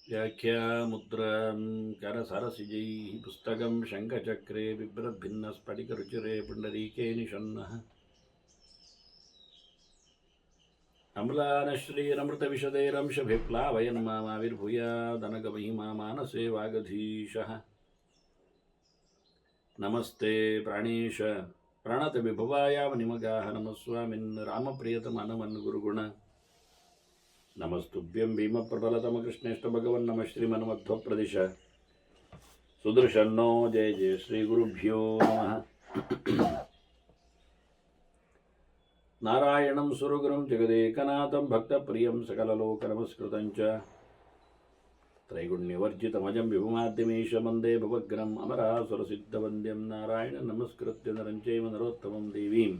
व्याख्यामुद्रां करसरसिजैः पुस्तकं शङ्खचक्रे बिभ्रद्भिन्नस्फटिकरुचिरे पुण्डरीके निषण्णः अम्लानश्रीरमृतविशदैरंशभिप्लावयन् मामाविर्भूयादनगमहिमा मानसे वागधीशः नमस्ते प्राणेश प्रणतविभवायावनिमगाः नमस्वामिन् रामप्रियतमनमन् गुरुगुण नमस्तुभ्यं भीमप्रबलतमकृष्णेष्ट भगवन् नमः श्रीमन्मध्वप्रदिश सुदर्शन्नो जय जय श्रीगुरुभ्यो नमः नारायणं सुरगुरुं जगदेकनाथं भक्तप्रियं सकललोकनमस्कृतं च त्रैगुण्यवर्जितमजं विभुमाद्यमीश वन्दे भवग्रम् अमरासुरसिद्धवन्द्यं नारायणं नमस्कृत्य नरं चैव नरोत्तमं देवीं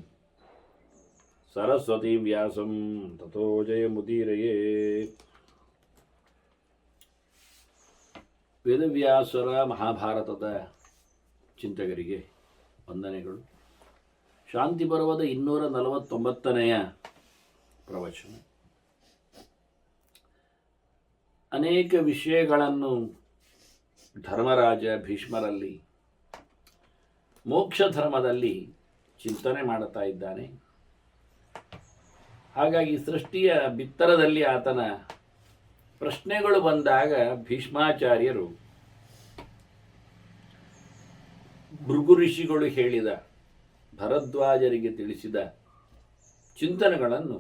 सरस्वती व्यासं ततो जयमुदीरये. ವೇದವ್ಯಾಸರ ಮಹಾಭಾರತದ ಚಿಂತಕರಿಗೆ ವಂದನೆಗಳು. ಶಾಂತಿ ಪರ್ವದ 249ನೆಯ ಪ್ರವಚನ. ಅನೇಕ ವಿಷಯಗಳನ್ನು ಧರ್ಮರಾಜ ಭೀಷ್ಮರಲ್ಲಿ ಮೋಕ್ಷ ಧರ್ಮದಲ್ಲಿ ಚಿಂತನೆ ಮಾಡುತ್ತಾ ಇದ್ದಾನೆ. ಹಾಗಾಗಿ ಸೃಷ್ಟಿಯ ಬಿತ್ತರದಲ್ಲಿ ಆತನ ಪ್ರಶ್ನೆಗಳು ಬಂದಾಗ ಭೀಷ್ಮಾಚಾರ್ಯರು ಭೃಗು ಋಷಿಗಳು ಹೇಳಿದ ಭರದ್ವಾಜರಿಗೆ ತಿಳಿಸಿದ ಚಿಂತನೆಗಳನ್ನು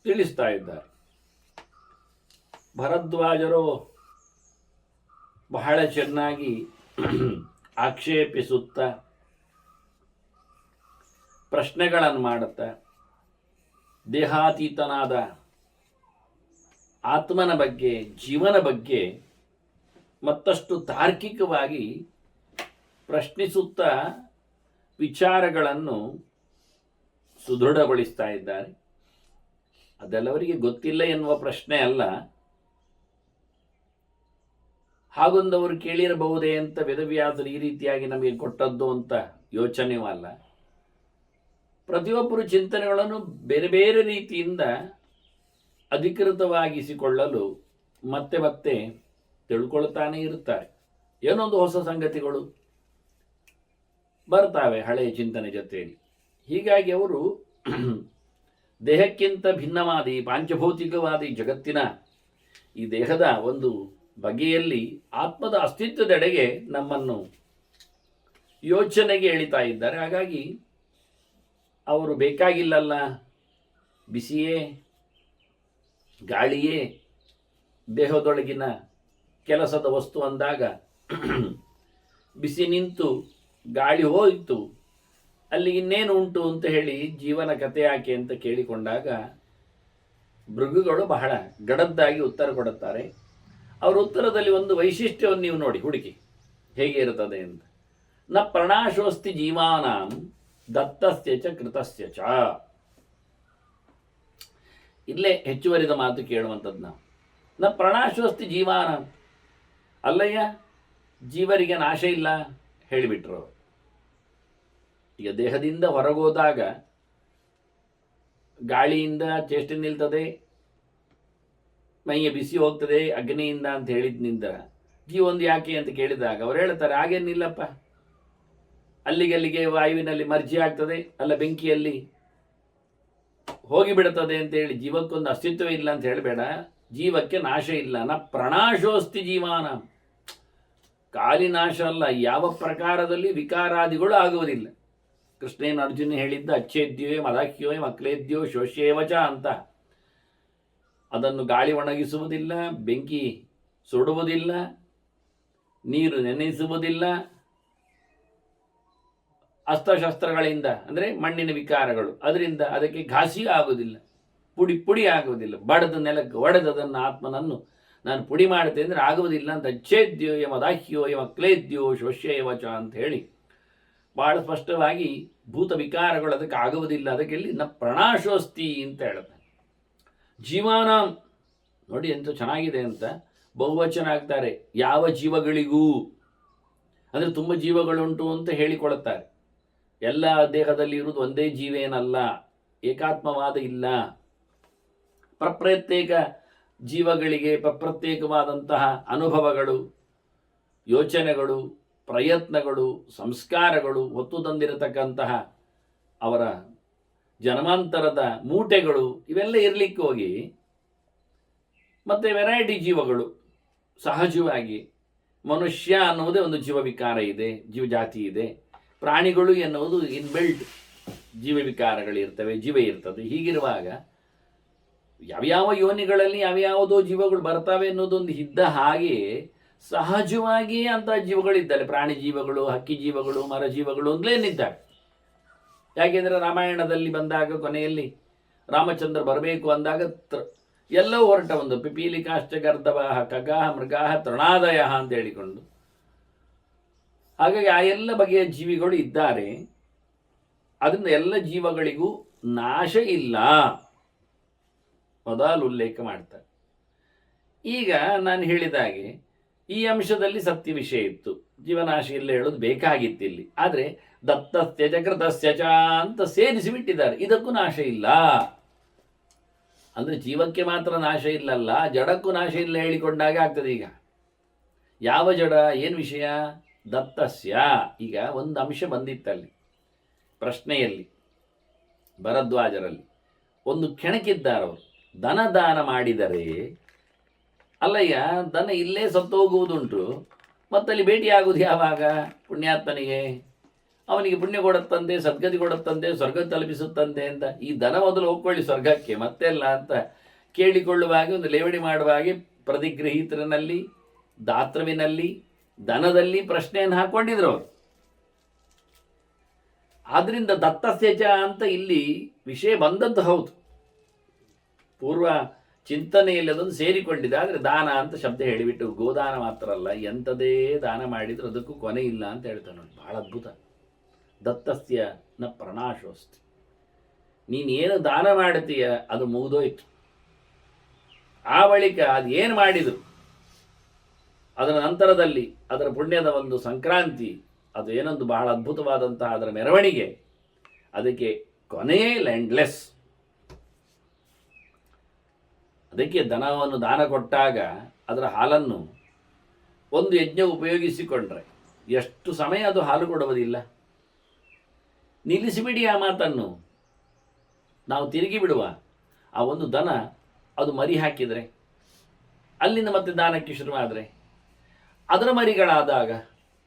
ತಿಳಿಸ್ತಾ ಇದ್ದಾರೆ. ಭರದ್ವಾಜರು ಬಹಳ ಚೆನ್ನಾಗಿ ಆಕ್ಷೇಪಿಸುತ್ತಾ ಪ್ರಶ್ನೆಗಳನ್ನು ಮಾಡುತ್ತಾ ದೇಹಾತೀತನಾದ ಆತ್ಮನ ಬಗ್ಗೆ, ಜೀವನ ಬಗ್ಗೆ ಮತ್ತಷ್ಟು ತಾರ್ಕಿಕವಾಗಿ ಪ್ರಶ್ನಿಸುತ್ತಾ ವಿಚಾರಗಳನ್ನು ಸುದೃಢಗೊಳಿಸ್ತಾ ಇದ್ದಾರೆ. ಅದೆಲ್ಲವರಿಗೆ ಗೊತ್ತಿಲ್ಲ ಎನ್ನುವ ಪ್ರಶ್ನೆ ಅಲ್ಲ. ಹಾಗೊಂದವರು ಕೇಳಿರಬಹುದೇ ಅಂತ ವೇದವ್ಯಾಸರು ಈ ರೀತಿಯಾಗಿ ನಮಗೆ ಕೊಟ್ಟದ್ದು ಅಂತ ಯೋಚನೆಯೂ ಅಲ್ಲ. ಪ್ರತಿಯೊಬ್ಬರು ಚಿಂತನೆಗಳನ್ನು ಬೇರೆ ಬೇರೆ ರೀತಿಯಿಂದ ಅಧಿಕೃತವಾಗಿಸಿಕೊಳ್ಳಲು ಮತ್ತೆ ಮತ್ತೆ ತಿಳ್ಕೊಳ್ತಾನೆ ಇರುತ್ತಾರೆ. ಏನೊಂದು ಹೊಸ ಸಂಗತಿಗಳು ಬರ್ತಾವೆ ಹಳೆಯ ಚಿಂತನೆ ಜೊತೆಯಲ್ಲಿ. ಹೀಗಾಗಿ ಅವರು ದೇಹಕ್ಕಿಂತ ಭಿನ್ನವಾದಿ ಪಾಂಚಭೌತಿಕವಾದಿ ಜಗತ್ತಿನ ಈ ದೇಹದ ಒಂದು ಬಗೆಯಲ್ಲಿ ಆತ್ಮದ ಅಸ್ತಿತ್ವದೆಡೆಗೆ ನಮ್ಮನ್ನು ಯೋಚನೆಗೆ ಎಳಿತಾ ಇದ್ದಾರೆ. ಹಾಗಾಗಿ ಅವರು ಬೇಕಾಗಿಲ್ಲಲ್ಲ, ಬಿಸಿಯೇ ಗಾಳಿಯೇ ದೇಹದೊಳಗಿನ ಕೆಲಸದ ವಸ್ತು ಅಂದಾಗ ಬಿಸಿ ನಿಂತು ಗಾಳಿ ಹೋಯಿತು, ಅಲ್ಲಿ ಇನ್ನೇನು ಉಂಟು ಅಂತ ಹೇಳಿ ಜೀವನ ಕಥೆ ಯಾಕೆ ಅಂತ ಕೇಳಿಕೊಂಡಾಗ ಭೃಗುಗಳು ಬಹಳ ಗಡದ್ದಾಗಿ ಉತ್ತರ ಕೊಡುತ್ತಾರೆ. ಅವರ ಉತ್ತರದಲ್ಲಿ ಒಂದು ವೈಶಿಷ್ಟ್ಯವನ್ನು ನೀವು ನೋಡಿ, ಹುಡುಕಿ ಹೇಗೆ ಇರುತ್ತದೆ ಅಂತ. ನ ಪ್ರಣಾಶೋಸ್ತಿ ಜೀವಾನಾಂ ದತ್ತಸ್ಯ ಚ ಕೃತಸ್ಯ ಚ. ಇಲ್ಲೇ ಹೆಚ್ಚುವರಿದ ಮಾತು ಕೇಳುವಂಥದ್ದು ನಾವು. ನ ಪ್ರಣಾಶೋಸ್ತಿ ಜೀವಾನ, ಅಲ್ಲಯ್ಯ ಜೀವರಿಗೆ ನಾಶ ಇಲ್ಲ ಹೇಳಿಬಿಟ್ರು. ಈಗ ದೇಹದಿಂದ ಹೊರಗೋದಾಗ ಗಾಳಿಯಿಂದ ಚೇಷ್ಟೆ ನಿಲ್ತದೆ, ಮೈಯ ಬಿಸಿ ಹೋಗ್ತದೆ ಅಗ್ನಿಯಿಂದ ಅಂತ ಹೇಳಿದ್ನಿಂದ ಜೀವೊಂದು ಯಾಕೆ ಅಂತ ಕೇಳಿದಾಗ ಅವ್ರು ಹೇಳ್ತಾರೆ ಹಾಗೇನಿಲ್ಲಪ್ಪ, ಅಲ್ಲಿಗೆ ವಾಯುವಿನಲ್ಲಿ ಮರ್ಜಿ ಆಗ್ತದೆ, ಅಲ್ಲ ಬೆಂಕಿಯಲ್ಲಿ ಹೋಗಿಬಿಡುತ್ತದೆ ಅಂತೇಳಿ ಜೀವಕ್ಕೊಂದು ಅಸ್ತಿತ್ವ ಇಲ್ಲ ಅಂತ ಹೇಳಬೇಡ. ಜೀವಕ್ಕೆ ನಾಶ ಇಲ್ಲ. ನ ಪ್ರಣಾಶೋಸ್ತಿ ಜೀವಾನ, ಕಾಲಿ ನಾಶ ಅಲ್ಲ, ಯಾವ ಪ್ರಕಾರದಲ್ಲಿ ವಿಕಾರಾದಿಗಳು ಆಗುವುದಿಲ್ಲ. ಕೃಷ್ಣೇನ ಅರ್ಜುನ ಹೇಳಿದ್ದ ಅಚ್ಛೇದ್ಯೋಯಂ ಅದಾಖ್ಯೋಯಂ ಅಕ್ಲೇದ್ಯೋ ಶೋಷ್ಯೇವಚ ಅಂತ. ಅದನ್ನು ಗಾಳಿ ಒಣಗಿಸುವುದಿಲ್ಲ, ಬೆಂಕಿ ಸುಡುವುದಿಲ್ಲ, ನೀರು ನೆನೆಸುವುದಿಲ್ಲ, ಅಸ್ತ್ರಶಸ್ತ್ರಗಳಿಂದ ಅಂದರೆ ಮಣ್ಣಿನ ವಿಕಾರಗಳು ಅದರಿಂದ ಅದಕ್ಕೆ ಘಾಸಿ ಆಗುವುದಿಲ್ಲ, ಪುಡಿ ಆಗುವುದಿಲ್ಲ. ಬಡದ ನೆಲಕ್ಕೆ ಒಡೆದದನ್ನು ಆತ್ಮನನ್ನು ನಾನು ಪುಡಿ ಮಾಡುತ್ತೆ ಅಂದರೆ ಆಗುವುದಿಲ್ಲ ಅಂತ. ಅಚ್ಛೇದ್ಯೋ ಯಮ ಅದಾಹ್ಯೋ ಯಮ ಕ್ಲೇದ್ಯೋ ಶೋಷ್ಯೇವಚ ಅಂತ ಹೇಳಿ ಬಹಳ ಸ್ಪಷ್ಟವಾಗಿ ಭೂತ ವಿಕಾರಗಳು ಅದಕ್ಕೆ ಆಗುವುದಿಲ್ಲ. ಅದಕ್ಕೆ ಇಲ್ಲಿ ನ ಪ್ರಣಾಶೋಸ್ತಿ ಅಂತ ಹೇಳುತ್ತೆ. ಜೀವಾನ ನೋಡಿ ಎಂತ ಚೆನ್ನಾಗಿದೆ ಅಂತ ಬಹುವಚನ ಆಗ್ತಾರೆ. ಯಾವ ಜೀವಗಳಿಗೂ ಅಂದರೆ ತುಂಬ ಜೀವಗಳುಂಟು ಅಂತ ಹೇಳಿಕೊಳ್ಳುತ್ತಾರೆ. ಎಲ್ಲ ದೇಹದಲ್ಲಿ ಇರುವುದು ಒಂದೇ ಜೀವೇನಲ್ಲ, ಏಕಾತ್ಮವಾದ ಇಲ್ಲ. ಪ್ರತ್ಯೇಕ ಜೀವಗಳಿಗೆ ಪ್ರತ್ಯೇಕವಾದಂತಹ ಅನುಭವಗಳು, ಯೋಚನೆಗಳು, ಪ್ರಯತ್ನಗಳು, ಸಂಸ್ಕಾರಗಳು ಹೊತ್ತು ತಂದಿರತಕ್ಕಂತಹ ಅವರ ಜನ್ಮಾಂತರದ ಮೂಟೆಗಳು ಇವೆಲ್ಲ ಇರಲಿಕ್ಕೆ ಹೋಗಿ ಮತ್ತು ವೆರೈಟಿ ಜೀವಗಳು ಸಹಜವಾಗಿ ಮನುಷ್ಯ ಅನ್ನುವುದೇ ಒಂದು ಜೀವ ವಿಕಾರ ಇದೆ, ಜೀವಜಾತಿ ಇದೆ. ಪ್ರಾಣಿಗಳು ಎನ್ನುವುದು ಇನ್ಬಿಲ್ಟ್ ಜೀವ ವಿಕಾರಗಳಿರ್ತವೆ, ಜೀವ ಇರ್ತದೆ. ಹೀಗಿರುವಾಗ ಯಾವ್ಯಾವ ಯೋನಿಗಳಲ್ಲಿ ಯಾವ್ಯಾವುದೋ ಜೀವಗಳು ಬರ್ತವೆ ಅನ್ನೋದೊಂದು ಇದ್ದ ಹಾಗೆ ಸಹಜವಾಗಿಯೇ ಅಂತಹ ಜೀವಗಳಿದ್ದಾವೆ. ಪ್ರಾಣಿ ಜೀವಗಳು, ಹಕ್ಕಿ ಜೀವಗಳು, ಮರ ಜೀವಗಳು ಅಂತಲೇನಿದ್ದಾವೆ. ಯಾಕೆಂದರೆ ರಾಮಾಯಣದಲ್ಲಿ ಬಂದಾಗ ಕೊನೆಯಲ್ಲಿ ರಾಮಚಂದ್ರ ಬರಬೇಕು ಅಂದಾಗ ಎಲ್ಲವೂ ಹೊರಟ ಒಂದು ಪಿಪೀಲಿಕಾಶ್ಚ ಗರ್ಧವಾಹ ಖಗಾಹ ಮೃಗಾಹ ತೃಣಾದಯ ಅಂತ ಹೇಳಿಕೊಂಡು, ಹಾಗಾಗಿ ಆ ಎಲ್ಲ ಬಗೆಯ ಜೀವಿಗಳು ಇದ್ದಾರೆ. ಅದರಿಂದ ಎಲ್ಲ ಜೀವಗಳಿಗೂ ನಾಶ ಇಲ್ಲ ಮೊದಲು ಉಲ್ಲೇಖ ಮಾಡ್ತಾರೆ. ಈಗ ನಾನು ಹೇಳಿದಾಗೆ ಈ ಅಂಶದಲ್ಲಿ ಸತ್ಯ ವಿಷಯ ಇತ್ತು, ಜೀವನಾಶ ಇಲ್ಲ ಹೇಳೋದು ಬೇಕಾಗಿತ್ತು ಇಲ್ಲಿ. ಆದರೆ ದತ್ತಸ್ಯ ಜಗೃತಸ್ಯ ಚ ಅಂತ ಸೇರಿಸಿಬಿಟ್ಟಿದ್ದಾರೆ, ಇದಕ್ಕೂ ನಾಶ ಇಲ್ಲ. ಅಂದರೆ ಜೀವಕ್ಕೆ ಮಾತ್ರ ನಾಶ ಇಲ್ಲಲ್ಲ, ಜಡಕ್ಕೂ ನಾಶ ಇಲ್ಲ ಹೇಳಿಕೊಂಡಾಗ ಆಗ್ತದೆ. ಈಗ ಯಾವ ಜಡ, ಏನು ವಿಷಯ? ದತ್ತಸ್ಯ. ಈಗ ಒಂದು ಅಂಶ ಬಂದಿತ್ತಲ್ಲಿ ಪ್ರಶ್ನೆಯಲ್ಲಿ, ಭರದ್ವಾಜರಲ್ಲಿ ಒಂದು ಕೆಣಕಿದ್ದಾರವರು. ದನ ದಾನ ಮಾಡಿದರೆ ಅಲ್ಲಯ್ಯ, ದನ ಇಲ್ಲೇ ಸತ್ತೋಗುವುದುಂಟು, ಮತ್ತಲ್ಲಿ ಭೇಟಿಯಾಗುವುದು ಯಾವಾಗ? ಪುಣ್ಯಾತ್ಮನಿಗೆ ಅವನಿಗೆ ಪುಣ್ಯ ಕೊಡುತ್ತಂತೆ, ಸದ್ಗತಿ ಕೊಡುತ್ತಂತೆ, ಸ್ವರ್ಗ ತಲುಪಿಸುತ್ತಂತೆ ಅಂತ. ಈ ದನ ಮೊದಲು ಹೋಗ್ಕೊಳ್ಳಿ ಸ್ವರ್ಗಕ್ಕೆ, ಮತ್ತೆಲ್ಲ ಅಂತ ಕೇಳಿಕೊಳ್ಳುವಾಗ ಒಂದು ಲೇವಡಿ ಮಾಡುವಾಗೆ ಪ್ರತಿಗೃಹೀತರನಲ್ಲಿ, ದಾತೃವಿನಲ್ಲಿ, ದನದಲ್ಲಿ ಪ್ರಶ್ನೆಯನ್ನು ಹಾಕ್ಕೊಂಡಿದ್ರು ಅವರು. ಆದ್ರಿಂದ ದತ್ತಸ್ಯಚ ಅಂತ ಇಲ್ಲಿ ವಿಷಯ ಬಂದದ್ದು ಹೌದು, ಪೂರ್ವ ಚಿಂತನೆಯಲ್ಲಿ ಅದೊಂದು ಸೇರಿಕೊಂಡಿದೆ. ಆದರೆ ದಾನ ಅಂತ ಶಬ್ದ ಹೇಳಿಬಿಟ್ಟು ಗೋದಾನ ಮಾತ್ರ ಅಲ್ಲ, ಎಂಥದೇ ದಾನ ಮಾಡಿದ್ರು ಅದಕ್ಕೂ ಕೊನೆ ಇಲ್ಲ ಅಂತ ಹೇಳ್ತಾನೆ ನೋಡಿ. ಬಹಳ ಅದ್ಭುತ. ದತ್ತಸ್ಯ ನ ಪ್ರಣಾಶೋಸ್ತಿ. ನೀನೇನು ದಾನ ಮಾಡ್ತೀಯ ಅದು ಮುಗಿದೋಯ್ತು. ಆ ಬಳಿಕ ಅದು ಏನು ಮಾಡಿದ್ರು ಅದರ ನಂತರದಲ್ಲಿ ಅದರ ಪುಣ್ಯದ ಒಂದು ಸಂಕ್ರಾಂತಿ, ಅದು ಏನೊಂದು ಬಹಳ ಅದ್ಭುತವಾದಂತಹ ಅದರ ಮೆರವಣಿಗೆ, ಅದಕ್ಕೆ ಕೊನೆಯೇ ಎಂಡ್ಲೆಸ್. ಅದಕ್ಕೆ ದನವನ್ನು ದಾನ ಕೊಟ್ಟಾಗ ಅದರ ಹಾಲನ್ನು ಒಂದು ಯಜ್ಞ ಉಪಯೋಗಿಸಿಕೊಂಡ್ರೆ ಎಷ್ಟು ಸಮಯ ಅದು ಹಾಲು ಕೊಡುವುದಿಲ್ಲ. ನಿಲ್ಲಿಸಿಬಿಡಿ ಆ ಮಾತನ್ನು, ನಾವು ತಿರುಗಿ ಬಿಡುವ. ಆ ಒಂದು ದನ ಅದು ಮರಿ ಹಾಕಿದರೆ, ಅಲ್ಲಿಂದ ಮತ್ತೆ ದಾನಕ್ಕೆ ಶುರುವಾದರೆ, ಅದರ ಮರಿಗಳಾದಾಗ,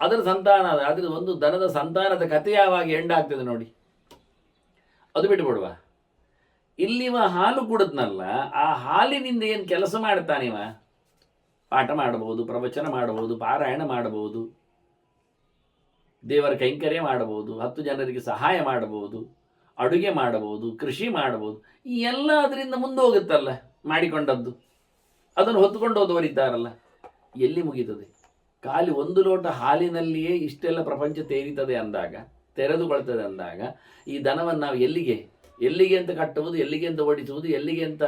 ಅದರ ಸಂತಾನ, ಅದರ ಒಂದು ದನದ ಸಂತಾನದ ಕಥೆ ಯಾವಾಗ ಎಂಡಾಗ್ತದೆ ನೋಡಿ, ಅದು ಬಿಟ್ಟುಬಿಡುವ. ಇಲ್ಲಿವ ಹಾಲು ಕುಡಿದ್ನಲ್ಲ, ಆ ಹಾಲಿನಿಂದ ಏನು ಕೆಲಸ ಮಾಡ್ತಾನಿವ? ಪಾಠ ಮಾಡಬಹುದು, ಪ್ರವಚನ ಮಾಡಬಹುದು, ಪಾರಾಯಣ ಮಾಡಬಹುದು, ದೇವರ ಕೈಂಕರ್ಯ ಮಾಡಬಹುದು, 10 ಜನರಿಗೆ ಸಹಾಯ ಮಾಡಬಹುದು, ಅಡುಗೆ ಮಾಡಬಹುದು, ಕೃಷಿ ಮಾಡಬಹುದು. ಈ ಎಲ್ಲ ಅದರಿಂದ ಮುಂದೆ ಹೋಗುತ್ತಲ್ಲ ಮಾಡಿಕೊಂಡದ್ದು. ಅದನ್ನು ಹೊತ್ತುಕೊಂಡು ಹೋದವರಿದ್ದಾರಲ್ಲ, ಎಲ್ಲಿ ಮುಗೀತದೆ? ಖಾಲಿ 1 ಲೋಟ ಹಾಲಿನಲ್ಲಿಯೇ ಇಷ್ಟೆಲ್ಲ ಪ್ರಪಂಚ ತೇರಿತದೆ ಅಂದಾಗ, ತೆರೆದುಕೊಳ್ತದೆ ಅಂದಾಗ, ಈ ದನವನ್ನು ನಾವು ಎಲ್ಲಿಗೆ ಅಂತ ಕಟ್ಟುವುದು, ಎಲ್ಲಿಗೆ ಅಂತ ಓಡಿಸುವುದು, ಎಲ್ಲಿಗೆ ಅಂತ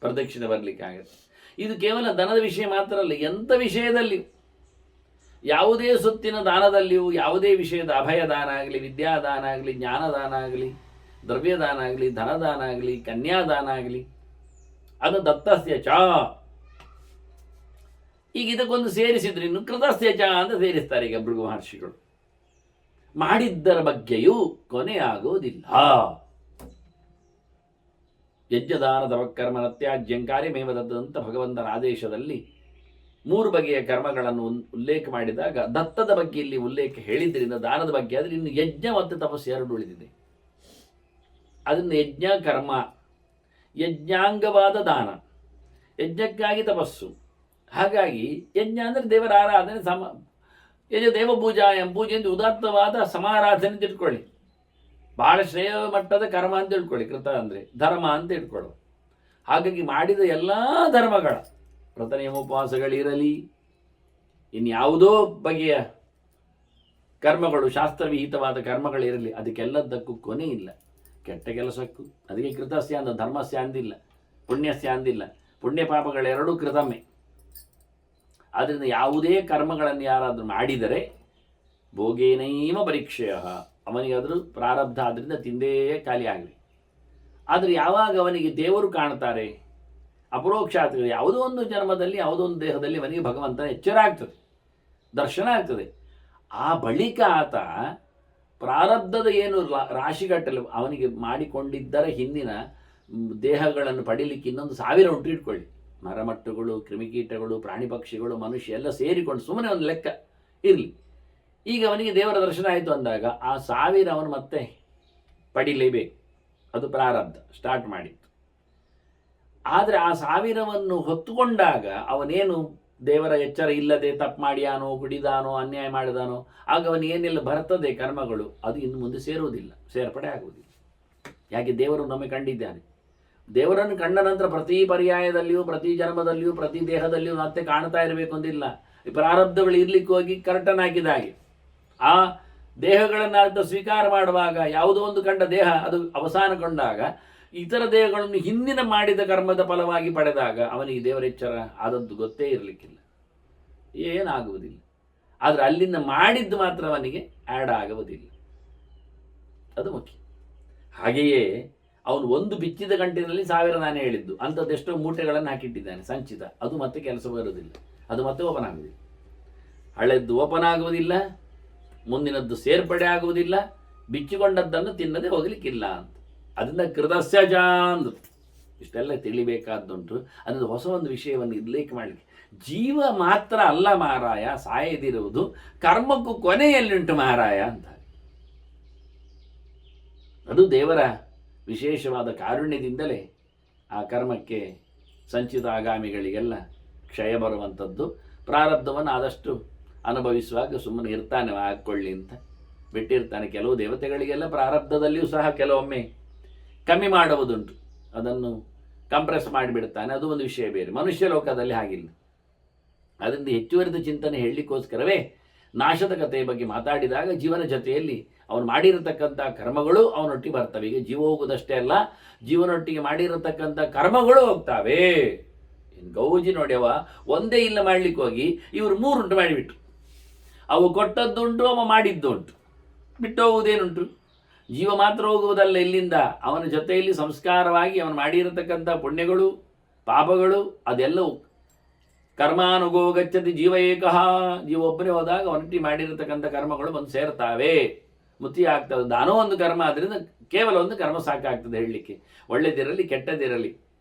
ಪ್ರದಕ್ಷಿಣೆ ಬರಲಿಕ್ಕಾಗುತ್ತೆ. ಇದು ಕೇವಲ ದನದ ವಿಷಯ ಮಾತ್ರ ಅಲ್ಲ, ಎಂಥ ವಿಷಯದಲ್ಲಿ, ಯಾವುದೇ ಸೊತ್ತಿನ ದಾನದಲ್ಲಿಯೂ, ಯಾವುದೇ ವಿಷಯದ ಅಭಯದಾನ ಆಗಲಿ, ವಿದ್ಯಾದಾನ ಆಗಲಿ, ಜ್ಞಾನದಾನ ಆಗಲಿ, ದ್ರವ್ಯದಾನ ಆಗಲಿ, ಧನದಾನ ಆಗಲಿ, ಕನ್ಯಾದಾನ ಆಗಲಿ, ಅದು ದತ್ತಸ್ಯ ಚ. ಈಗ ಇದಕ್ಕೊಂದು ಸೇರಿಸಿದ್ರೆ ಇನ್ನು ಕೃತಸ್ಯ ಚ ಅಂತ ಸೇರಿಸ್ತಾರೆ ಈಗ ಭೃಗು ಮಹರ್ಷಿಗಳು. ಮಾಡಿದ್ದರ ಬಗ್ಗೆಯೂ ಕೊನೆಯಾಗುವುದಿಲ್ಲ. ಯಜ್ಞದಾನ ತವಕರ್ಮ ನತ್ಯಾಜ್ಯಂಕಾರಿ ಮೇವದದ್ದಂತ ಭಗವಂತನ ಆದೇಶದಲ್ಲಿ 3 ಬಗೆಯ ಕರ್ಮಗಳನ್ನು ಉಲ್ಲೇಖ ಮಾಡಿದಾಗ ದತ್ತದ ಬಗ್ಗೆ ಇಲ್ಲಿ ಉಲ್ಲೇಖ ಹೇಳಿದ್ದರಿಂದ ದಾನದ ಬಗ್ಗೆ, ಆದರೆ ಇನ್ನು ಯಜ್ಞ ಮತ್ತು ತಪಸ್ಸು 2 ಉಳಿದಿದೆ. ಅದನ್ನು ಯಜ್ಞ ಕರ್ಮ, ಯಜ್ಞಾಂಗವಾದ ದಾನ, ಯಜ್ಞಕ್ಕಾಗಿ ತಪಸ್ಸು. ಹಾಗಾಗಿ ಯಜ್ಞ ಅಂದರೆ ದೇವರ ಆರಾಧನೆ, ದೇವಪೂಜಾ ಪೂಜೆ ಎಂದು ಉದಾತ್ತವಾದ ಸಮಾರಾಧನೆ ಅಂತ ಇಟ್ಕೊಳ್ಳಿ. ಬಹಳ ಶ್ರೇಯ ಮಟ್ಟದ ಕರ್ಮ ಅಂತ ತಿಳ್ಕೊಳ್ಳಿ. ಕೃತ ಅಂದರೆ ಧರ್ಮ ಅಂತ ಇಟ್ಕೊಳ್ಳು. ಹಾಗಾಗಿ ಮಾಡಿದ ಎಲ್ಲ ಧರ್ಮಗಳ ವ್ರತ ನಿಯಮೋಪವಾಸಗಳಿರಲಿ, ಇನ್ಯಾವುದೋ ಬಗೆಯ ಕರ್ಮಗಳು, ಶಾಸ್ತ್ರವಿಹಿತವಾದ ಕರ್ಮಗಳಿರಲಿ, ಅದಕ್ಕೆಲ್ಲದಕ್ಕೂ ಕೊನೆ ಇಲ್ಲ. ಕೆಟ್ಟ ಕೆಲಸಕ್ಕೂ ಅದಕ್ಕೆ ಕೃತಸ್ಯ ಅಂದ, ಧರ್ಮಸ್ಯ ಅಂದಿಲ್ಲ, ಪುಣ್ಯಸ್ಯ ಅಂದಿಲ್ಲ. ಪುಣ್ಯ ಪಾಪಗಳೆರಡೂ ಕೃತಮೆ. ಆದ್ದರಿಂದ ಯಾವುದೇ ಕರ್ಮಗಳನ್ನು ಯಾರಾದರೂ ಮಾಡಿದರೆ ಭೋಗೇನೈವ ಪರೀಕ್ಷೆಯ, ಅವನಿಗಾದರೂ ಪ್ರಾರಬ್ಧ ಆದ್ದರಿಂದ ತಿಂದೇ ಖಾಲಿ ಆಗಲಿ. ಆದರೆ ಯಾವಾಗ ಅವನಿಗೆ ದೇವರು ಕಾಣ್ತಾರೆ, ಅಪರೋಕ್ಷ ಆಗ್ತದೆ. ಯಾವುದೋ ಒಂದು ಜನ್ಮದಲ್ಲಿ ಯಾವುದೋ ಒಂದು ದೇಹದಲ್ಲಿ ಅವನಿಗೆ ಭಗವಂತನ ಎಚ್ಚರ ಆಗ್ತದೆ, ದರ್ಶನ ಆಗ್ತದೆ. ಆ ಬಳಿಕ ಆತ ಪ್ರಾರಬ್ಧದ ಏನು ರಾಶಿಗಟ್ಟಲು ಅವನಿಗೆ ಮಾಡಿಕೊಂಡಿದ್ದರ ಹಿಂದಿನ ದೇಹಗಳನ್ನು ಪಡೀಲಿಕ್ಕೆ ಇನ್ನೊಂದು 1000 ಉಂಟು ಇಟ್ಕೊಳ್ಳಿ. ಮರಮಟ್ಟುಗಳು, ಕ್ರಿಮಿಕೀಟಗಳು, ಪ್ರಾಣಿ ಪಕ್ಷಿಗಳು, ಮನುಷ್ಯ ಎಲ್ಲ ಸೇರಿಕೊಂಡು ಸುಮ್ಮನೆ ಒಂದು ಲೆಕ್ಕ ಇರಲಿ. ಈಗ ಅವನಿಗೆ ದೇವರ ದರ್ಶನ ಆಯಿತು ಅಂದಾಗ ಆ 1000 ಅವನು ಮತ್ತೆ ಪಡಿಲೇಬೇಕು. ಅದು ಪ್ರಾರಬ್ಧ ಸ್ಟಾರ್ಟ್ ಮಾಡಿತ್ತು. ಆದರೆ ಆ 1000ವನ್ನು ಹೊತ್ತುಕೊಂಡಾಗ ಅವನೇನು ದೇವರ ಎಚ್ಚರ ಇಲ್ಲದೆ ತಪ್ಪು ಮಾಡಿಯಾನೋ, ಕುಡಿದಾನೋ, ಅನ್ಯಾಯ ಮಾಡಿದಾನೋ, ಆಗ ಅವನಿಗೇನೆಲ್ಲ ಬರ್ತದೆ ಕರ್ಮಗಳು, ಅದು ಇನ್ನು ಮುಂದೆ ಸೇರುವುದಿಲ್ಲ, ಸೇರ್ಪಡೆ ಆಗುವುದಿಲ್ಲ. ಯಾಕೆ ದೇವರು ನಮಗೆ ಕಂಡಿದ್ದಾನೆ. ದೇವರನ್ನು ಕಂಡ ನಂತರ ಪ್ರತಿ ಪರ್ಯಾಯದಲ್ಲಿಯೂ, ಪ್ರತಿ ಜನ್ಮದಲ್ಲಿಯೂ, ಪ್ರತಿ ದೇಹದಲ್ಲಿಯೂ ಮತ್ತೆ ಕಾಣ್ತಾ ಇರಬೇಕು ಅಂತಿಲ್ಲ. ಈ ಪ್ರಾರಬ್ಧಗಳು ಇರ್ಲಿಕ್ಕೆ ಹೋಗಿ ಕರ್ಟನ್ ಹಾಕಿದ ಹಾಗೆ ಆ ದೇಹಗಳನ್ನು ಸ್ವೀಕಾರ ಮಾಡುವಾಗ ಯಾವುದೋ ಒಂದು ಕಂಡ ದೇಹ ಅದು ಅವಸಾನಗೊಂಡಾಗ ಇತರ ದೇಹಗಳನ್ನು ಹಿಂದಿನ ಮಾಡಿದ ಕರ್ಮದ ಫಲವಾಗಿ ಪಡೆದಾಗ ಅವನಿಗೆ ದೇವರ ಎಚ್ಚರ ಆದದ್ದು ಗೊತ್ತೇ ಇರಲಿಕ್ಕಿಲ್ಲ, ಏನಾಗುವುದಿಲ್ಲ. ಆದರೆ ಅಲ್ಲಿಂದ ಮಾಡಿದ್ದು ಮಾತ್ರ ಅವನಿಗೆ ಆ್ಯಡ್ ಆಗುವುದಿಲ್ಲ, ಅದು ಮುಖ್ಯ. ಹಾಗೆಯೇ ಅವನು ಒಂದು ಬಿಚ್ಚಿದ ಗಂಟಿನಲ್ಲಿ 1000 ನಾನೇ ಹೇಳಿದ್ದು ಅಂಥದ್ದೆಷ್ಟೋ ಮೂಟೆಗಳನ್ನು ಹಾಕಿಟ್ಟಿದ್ದಾನೆ ಸಂಚಿತ, ಅದು ಮತ್ತೆ ಕೆಲಸ ಬರುವುದಿಲ್ಲ, ಅದು ಮತ್ತೆ ಓಪನ್ ಆಗುವುದಿಲ್ಲ. ಹಳೆದ್ದು ಓಪನ್ ಆಗುವುದಿಲ್ಲ, ಮುಂದಿನದ್ದು ಸೇರ್ಪಡೆ ಆಗುವುದಿಲ್ಲ, ಬಿಚ್ಚಿಕೊಂಡದ್ದನ್ನು ತಿನ್ನದೆ ಹೋಗಲಿಕ್ಕಿಲ್ಲ ಅಂತ. ಅದರಿಂದ ಕೃತಸ್ಯ ಅಂದು ಇಷ್ಟೆಲ್ಲ ತಿಳಿಬೇಕಾದ್ದುಂಟು. ಅದರಿಂದ ಹೊಸ ಒಂದು ವಿಷಯವನ್ನು ಉಲ್ಲೇಖ ಮಾಡಲಿಕ್ಕೆ, ಜೀವ ಮಾತ್ರ ಅಲ್ಲ ಮಾರಾಯ ಸಾಯದಿರುವುದು, ಕರ್ಮಕ್ಕೂ ಕೊನೆಯಲ್ಲಿಂಟು ಮಾರಾಯ ಅಂತ. ಅದು ದೇವರ ವಿಶೇಷವಾದ ಕಾರುಣ್ಯದಿಂದಲೇ ಆ ಕರ್ಮಕ್ಕೆ ಸಂಚಿತ ಆಗಾಮಿಗಳಿಗೆಲ್ಲ ಕ್ಷಯ ಬರುವಂಥದ್ದು. ಪ್ರಾರಬ್ಧವನ್ನು ಆದಷ್ಟು ಅನುಭವಿಸುವಾಗ ಸುಮ್ಮನೆ ಇರ್ತಾನೆ, ಹಾಕ್ಕೊಳ್ಳಿ ಅಂತ ಬಿಟ್ಟಿರ್ತಾನೆ. ಕೆಲವು ದೇವತೆಗಳಿಗೆಲ್ಲ ಪ್ರಾರಬ್ಧದಲ್ಲಿಯೂ ಸಹ ಕೆಲವೊಮ್ಮೆ ಕಮ್ಮಿ ಮಾಡುವುದುಂಟು, ಅದನ್ನು ಕಂಪ್ರೆಸ್ ಮಾಡಿಬಿಡ್ತಾನೆ, ಅದು ಒಂದು ವಿಷಯ ಬೇರೆ. ಮನುಷ್ಯ ಲೋಕದಲ್ಲಿ ಹಾಗಿಲ್ಲ. ಅದರಿಂದ ಹೆಚ್ಚುವರಿದ ಚಿಂತನೆ ಹೇಳಲಿಕ್ಕೋಸ್ಕರವೇ ನಾಶದ ಕಥೆಯ ಬಗ್ಗೆ ಮಾತಾಡಿದಾಗ ಜೀವನ ಜೊತೆಯಲ್ಲಿ ಅವನು ಮಾಡಿರತಕ್ಕಂಥ ಕರ್ಮಗಳು ಅವನೊಟ್ಟಿಗೆ ಬರ್ತವೆ. ಈಗ ಜೀವ ಹೋಗುವುದಷ್ಟೇ ಅಲ್ಲ, ಜೀವನೊಟ್ಟಿಗೆ ಮಾಡಿರತಕ್ಕಂಥ ಕರ್ಮಗಳು ಹೋಗ್ತಾವೆ. ಇನ್ನು ಗೌಜಿ ನೋಡ್ಯವ ಒಂದೇ ಇಲ್ಲ ಮಾಡ್ಲಿಕ್ಕೆ ಹೋಗಿ ಇವರು 3 ಉಂಟು ಮಾಡಿಬಿಟ್ರು. ಅವು ಕೊಟ್ಟದ್ದುಂಟು, ಅವ ಮಾಡಿದ್ದು ಉಂಟು, ಬಿಟ್ಟು ಹೋಗುವುದೇನುಂಟು. ಜೀವ ಮಾತ್ರ ಹೋಗುವುದಲ್ಲ, ಇಲ್ಲಿಂದ ಅವನ ಜೊತೆಯಲ್ಲಿ ಸಂಸ್ಕಾರವಾಗಿ ಅವನು ಮಾಡಿರತಕ್ಕಂಥ ಪುಣ್ಯಗಳು ಪಾಪಗಳು ಅದೆಲ್ಲವೂ ಕರ್ಮಾನುಗೋ ಗಚ್ಚತಿ ಜೀವ ಏಕಃ. ಜೀವ ಒಬ್ಬನೇ ಹೋದಾಗ ಅವನೊಟ್ಟಿಗೆ ಮಾಡಿರತಕ್ಕಂಥ ಕರ್ಮಗಳು ಬಂದು ಸೇರ್ತಾವೆ, ಮುತ್ತಿ ಆಗ್ತದೆ. ದಾನೋ ಒಂದು ಕರ್ಮ, ಆದ್ದರಿಂದ ಕೇವಲ ಒಂದು ಕರ್ಮ ಸಾಕಾಗ್ತದೆ ಹೇಳಲಿಕ್ಕೆ. ಒಳ್ಳೆದಿರಲಿ ಕೆಟ್ಟದಿರಲಿ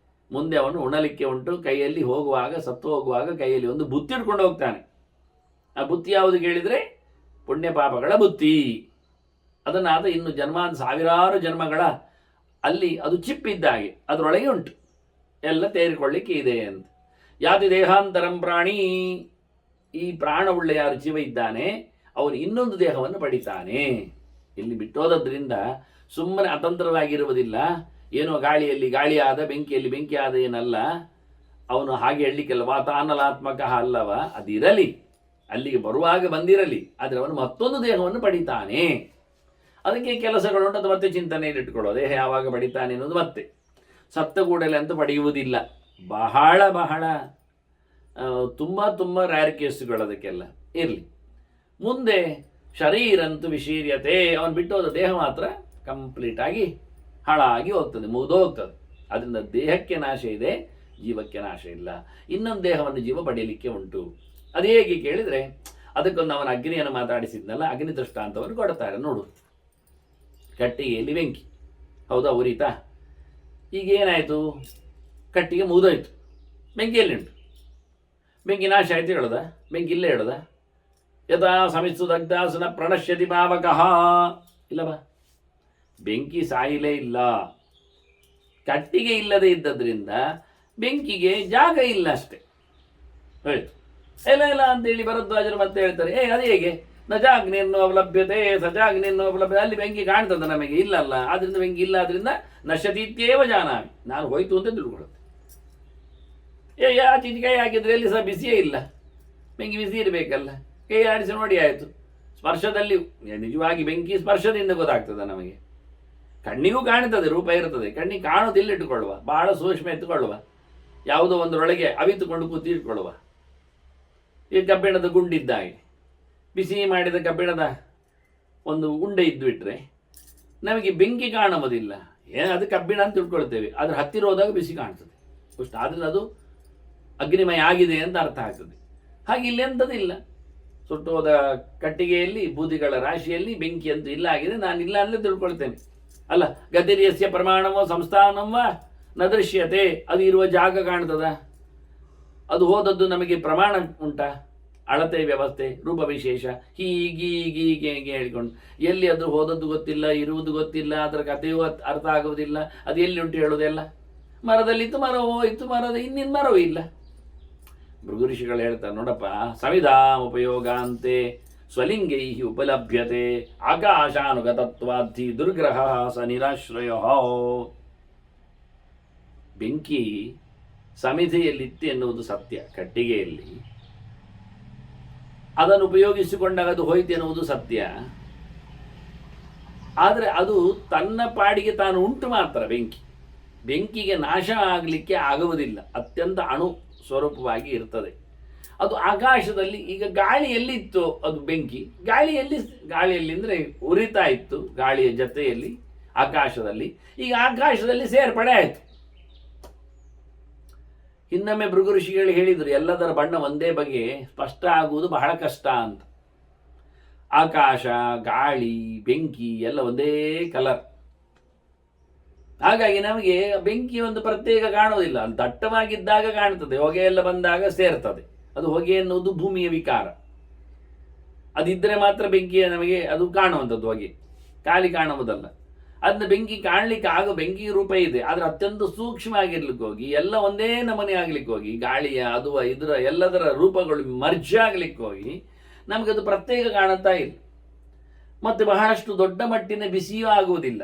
ಮುಂದೆ ಅವನು ಉಣಲಿಕ್ಕೆ ಉಂಟು. ಕೈಯಲ್ಲಿ ಹೋಗುವಾಗ, ಸತ್ತು ಹೋಗುವಾಗ ಕೈಯಲ್ಲಿ ಒಂದು ಬುತ್ತಿ ಇಟ್ಕೊಂಡು ಹೋಗ್ತಾನೆ. ಆ ಬುತ್ತಿ ಯಾವುದು ಕೇಳಿದರೆ ಪುಣ್ಯ ಪಾಪಗಳ ಬುತ್ತಿ. ಅದನ್ನು ಆತ ಇನ್ನು ಸಾವಿರಾರು ಜನ್ಮಗಳ ಅಲ್ಲಿ ಅದು ಚಿಪ್ಪಿದ್ದಾಗೆ ಅದರೊಳಗೆ ಉಂಟು, ಎಲ್ಲ ತೇರಿಕೊಳ್ಳಿಕ್ಕೆ ಇದೆ ಅಂತ. ಯಾತಿ ದೇಹಾಂತರಂ ಪ್ರಾಣಿ, ಈ ಪ್ರಾಣವುಳ್ಳ ಯಾರು ಜೀವ ಇದ್ದಾನೆ ಅವನು ಇನ್ನೊಂದು ದೇಹವನ್ನು ಪಡಿತಾನೆ. ಇಲ್ಲಿ ಬಿಟ್ಟೋದ್ರಿಂದ ಸುಮ್ಮನೆ ಅತಂತ್ರವಾಗಿರುವುದಿಲ್ಲ. ಏನೋ ಗಾಳಿಯಲ್ಲಿ ಗಾಳಿ ಆದ, ಬೆಂಕಿಯಲ್ಲಿ ಬೆಂಕಿ ಆದ ಏನಲ್ಲ. ಅವನು ಹಾಗೆ ಹೇಳಲಿಕ್ಕೆಲ್ಲ ವಾತಾನಲಾತ್ಮಕ ಅಲ್ಲವ, ಅದಿರಲಿ, ಅಲ್ಲಿಗೆ ಬರುವಾಗ ಬಂದಿರಲಿ, ಆದರೆ ಅವನು ಮತ್ತೊಂದು ದೇಹವನ್ನು ಪಡಿತಾನೆ. ಅದಕ್ಕೆ ಕೆಲಸಗಳುಂಟು, ಅದು ಮತ್ತೆ ಚಿಂತನೆಯಲ್ಲಿ ಇಟ್ಕೊಳ್ಳೋ ದೇಹ ಯಾವಾಗ ಪಡಿತಾನೆ ಅನ್ನೋದು. ಮತ್ತೆ ಸತ್ತ ಕೂಡಲೇ ಅಂತ ಪಡೆಯುವುದಿಲ್ಲ. ಬಹಳ ಬಹಳ ತುಂಬ ರ್ಯಾರ್ ಕೇಸುಗಳು ಅದಕ್ಕೆಲ್ಲ ಇರಲಿ. ಮುಂದೆ ಶರೀರಂತೂ ವಿಶೀರ್ಯತೆ, ಅವನು ಬಿಟ್ಟೋದ ದೇಹ ಮಾತ್ರ ಕಂಪ್ಲೀಟ್ ಆಗಿ ಹಾಳಾಗಿ ಹೋಗ್ತದೆ, ಮುಗಿದೋಗ್ತದೆ. ಅದರಿಂದ ದೇಹಕ್ಕೆ ನಾಶ ಇದೆ, ಜೀವಕ್ಕೆ ನಾಶ ಇಲ್ಲ. ಇನ್ನೊಂದು ದೇಹವನ್ನು ಜೀವ ಪಡೆಯಲಿಕ್ಕೆ ಉಂಟು. ಅದು ಹೇಗೆ ಕೇಳಿದರೆ ಅದಕ್ಕೊಂದು ಅವನ ಅಗ್ನಿಯನ್ನು ಮಾತಾಡಿಸಿದ್ನಲ್ಲ, ಅಗ್ನಿ ದೃಷ್ಟಾಂತವನ್ನು ಕೊಡ್ತಾರೆ ನೋಡು. ಕಟ್ಟಿಗೆಯಲ್ಲಿ ಬೆಂಕಿ, ಹೌದಾ, ಉರಿತಾ? ಈಗ ಏನಾಯಿತು, ಕಟ್ಟಿಗೆ ಮುಗಿದೋಯ್ತು, ಬೆಂಕಿಯಲ್ಲಿ ಉಂಟು. ಬೆಂಕಿ ನಾಶ ಆಯ್ತು ಹೇಳೋದ? ಬೆಂಕಿ ಇಲ್ಲೇ ಹೇಳೋದ? ಯಥಾ ಸಮಿತ್ಸು ದಗ್ಧಾಸನ ಪ್ರಣಶ್ಯತಿ ಪಾವಕಃ, ಇಲ್ಲವಾ? ಬೆಂಕಿ ಸಾಯಿಲೇ ಇಲ್ಲ. ಕಟ್ಟಿಗೆ ಇಲ್ಲದೆ ಇದ್ದದ್ರಿಂದ ಬೆಂಕಿಗೆ ಜಾಗ ಇಲ್ಲ ಅಷ್ಟೇ, ಹೋಯ್ತು. ಇಲ್ಲ ಅಂತೇಳಿ ಭರದ್ವಾಜರು ಮತ್ತೆ ಹೇಳ್ತಾರೆ, ಅದು ಹೇಗೆ ನಜಾಗ್ನಿಯನ್ನು ಅವಲಭ್ಯತೆ ಸಜಾಗ್ನಿಯನ್ನು ಅವಲಭ್ಯತೆ, ಅಲ್ಲಿ ಬೆಂಕಿ ಕಾಣ್ತದೆ ನಮಗೆ, ಇಲ್ಲಲ್ಲ. ಆದ್ರಿಂದ ಬೆಂಕಿ ಇಲ್ಲ, ಆದ್ರಿಂದ ನಶ್ಯತೀತ್ಯೇವ ಜಾನಾಮಿ, ನಾನು ಹೋಯ್ತು ಅಂತ ತಿಳ್ಕೊಳ್ಳುತ್ತೆ. ಆಚೀಚೆ ಕೈ ಹಾಕಿದ್ರೆ ಎಲ್ಲಿ ಸಹ ಬಿಸಿಯೇ ಇಲ್ಲ, ಬೆಂಕಿ ಬಿಸಿ ಇರಬೇಕಲ್ಲ. ಕೈ ಆಡಿಸಿ ನೋಡಿ ಆಯಿತು. ಸ್ಪರ್ಶದಲ್ಲಿ ನಿಜವಾಗಿ ಬೆಂಕಿ ಸ್ಪರ್ಶದಿಂದ ಗೊತ್ತಾಗ್ತದೆ ನಮಗೆ. ಕಣ್ಣಿಗೂ ಕಾಣ್ತದೆ, ರೂಪ ಇರ್ತದೆ, ಕಣ್ಣಿಗೆ ಕಾಣೋದಿಲ್ಲ ಇಟ್ಟುಕೊಳ್ಳುವ, ಬಹಳ ಸೂಕ್ಷ್ಮ ಎತ್ತುಕೊಳ್ಳುವ, ಯಾವುದೋ ಒಂದರೊಳಗೆ ಅವಿತುಕೊಂಡು ಕೂತಿಟ್ಕೊಳ್ಳುವ. ಈ ಕಬ್ಬಿಣದ ಗುಂಡಿದ್ದಾಗೆ ಬಿಸಿ ಮಾಡಿದ ಕಬ್ಬಿಣದ ಒಂದು ಉಂಡೆ ಇದ್ದು ಬಿಟ್ರೆ ನಮಗೆ ಬೆಂಕಿ ಕಾಣುವುದಿಲ್ಲ. ಅದು ಕಬ್ಬಿಣ ಅಂತ ತಿಳ್ಕೊಳ್ತೇವೆ, ಅದ್ರ ಹತ್ತಿರ ಹೋದಾಗ ಬಿಸಿ ಕಾಣ್ತದೆ. ಉಷ್ಣ, ಆದರೆ ಅದು ಅಗ್ನಿಮಯ ಆಗಿದೆ ಅಂತ ಅರ್ಥ ಆಗ್ತದೆ. ಹಾಗೆ ಇಲ್ಲಿ ಎಂಥದಿಲ್ಲ, ಸುಟ್ಟೋದ ಕಟ್ಟಿಗೆಯಲ್ಲಿ ಬೂದಿಗಳ ರಾಶಿಯಲ್ಲಿ ಬೆಂಕಿ ಅಂತೂ ಇಲ್ಲ ಆಗಿದೆ, ನಾನು ಇಲ್ಲ ಅಂದರೆ ತಿಳ್ಕೊಳ್ತೇನೆ. ಅಲ್ಲ, ಗತಿರ್ಯಸ್ಯ ಪ್ರಮಾಣವೋ ಸಂಸ್ಥಾನವ ನ ದೃಶ್ಯತೆ, ಅದು ಇರುವ ಜಾಗ ಕಾಣ್ತದ, ಅದು ಹೋದದ್ದು ನಮಗೆ ಪ್ರಮಾಣ ಉಂಟಾ, ಅಳತೆ ವ್ಯವಸ್ಥೆ ರೂಪ ವಿಶೇಷ ಹೀಗೆ ಹೇಳಿಕೊಂಡು ಎಲ್ಲಿ ಅದು ಹೋದದ್ದು ಗೊತ್ತಿಲ್ಲ, ಇರುವುದು ಗೊತ್ತಿಲ್ಲ, ಅದರ ಕಥೆಯೂ ಅರ್ಥ ಆಗುವುದಿಲ್ಲ, ಅದು ಎಲ್ಲಿ ಉಂಟು ಹೇಳೋದೆಲ್ಲ. ಮರದಲ್ಲಿತ್ತು ಮರವೋ ಇತ್ತು, ಮರದ ಇನ್ನಿನ್ ಮರವೂ ಇಲ್ಲ. ಭೃಗು ಋಷಿಗಳು ಹೇಳ್ತಾರೆ, ನೋಡಪ್ಪ, ಸವಿಧಾಂ ಉಪಯೋಗಾಂತೆ ಸ್ವಲಿಂಗೈ ಉಪಲಭ್ಯತೆ ಆಕಾಶಾನುಗತತ್ವಾಧಿ ದುರ್ಗ್ರಹ ಸ ನಿರಾಶ್ರಯ. ಬೆಂಕಿ ಸಮಿತಿಯಲ್ಲಿತ್ತು ಎನ್ನುವುದು ಸತ್ಯ, ಕಟ್ಟಿಗೆಯಲ್ಲಿ ಅದನ್ನು ಉಪಯೋಗಿಸಿಕೊಂಡಾಗ ಅದು ಹೋಯ್ತು ಎನ್ನುವುದು ಸತ್ಯ. ಆದರೆ ಅದು ತನ್ನ ಪಾಡಿಗೆ ತಾನು ಉಂಟು ಮಾತ್ರ. ಬೆಂಕಿಗೆ ನಾಶ ಆಗಲಿಕ್ಕೆ ಆಗುವುದಿಲ್ಲ, ಅತ್ಯಂತ ಅಣು ಸ್ವರೂಪವಾಗಿ ಇರ್ತದೆ. ಅದು ಆಕಾಶದಲ್ಲಿ, ಈಗ ಗಾಳಿಯಲ್ಲಿತ್ತು ಅದು ಬೆಂಕಿ, ಗಾಳಿಯಲ್ಲಿ ಅಂದರೆ ಉರಿತಾ ಇತ್ತು, ಗಾಳಿಯ ಜೊತೆಯಲ್ಲಿ ಆಕಾಶದಲ್ಲಿ. ಈಗ ಆಕಾಶದಲ್ಲಿ ಸೇರ್ಪಡೆ ಆಯಿತು. ಇನ್ನೊಮ್ಮೆ ಭೃಗು ಋಷಿಗಳು ಹೇಳಿದರು, ಎಲ್ಲದರ ಬಣ್ಣ ಒಂದೇ ಬಗೆ ಸ್ಪಷ್ಟ ಆಗುವುದು ಬಹಳ ಕಷ್ಟ ಅಂತ. ಆಕಾಶ, ಗಾಳಿ, ಬೆಂಕಿ ಎಲ್ಲ ಒಂದೇ ಕಲರ್. ಹಾಗಾಗಿ ನಮಗೆ ಬೆಂಕಿ ಒಂದು ಪ್ರತ್ಯೇಕ ಕಾಣುವುದಿಲ್ಲ, ಅದು ದಟ್ಟವಾಗಿದ್ದಾಗ ಕಾಣ್ತದೆ, ಹೊಗೆ ಎಲ್ಲ ಬಂದಾಗ ಸೇರ್ತದೆ. ಅದು ಹೊಗೆ ಎನ್ನುವುದು ಭೂಮಿಯ ವಿಕಾರ, ಅದಿದ್ದರೆ ಮಾತ್ರ ಬೆಂಕಿಯ ನಮಗೆ ಅದು ಕಾಣುವಂಥದ್ದು, ಹೊಗೆ ಖಾಲಿ ಕಾಣುವುದಲ್ಲ. ಅದನ್ನ ಬೆಂಕಿ ಕಾಣಲಿಕ್ಕೆ ಬೆಂಕಿ ರೂಪ ಇದೆ, ಆದರೆ ಅತ್ಯಂತ ಸೂಕ್ಷ್ಮ ಆಗಿರ್ಲಿಕ್ಕೆ ಹೋಗಿ ಎಲ್ಲ ಒಂದೇ ನಮನೆ ಆಗ್ಲಿಕ್ಕೆ ಹೋಗಿ, ಗಾಳಿಯ ಅದು ಇದರ ಎಲ್ಲದರ ರೂಪಗಳು ಮರ್ಜ್ ಆಗ್ಲಿಕ್ಕೆ ಹೋಗಿ ನಮಗೆ ಅದು ಪ್ರತ್ಯೇಕ ಕಾಣುತ್ತಾ ಇಲ್ಲ. ಮತ್ತೆ ಬಹಳಷ್ಟು ದೊಡ್ಡ ಮಟ್ಟಿನ ಬಿಸಿಯೂ ಆಗುವುದಿಲ್ಲ,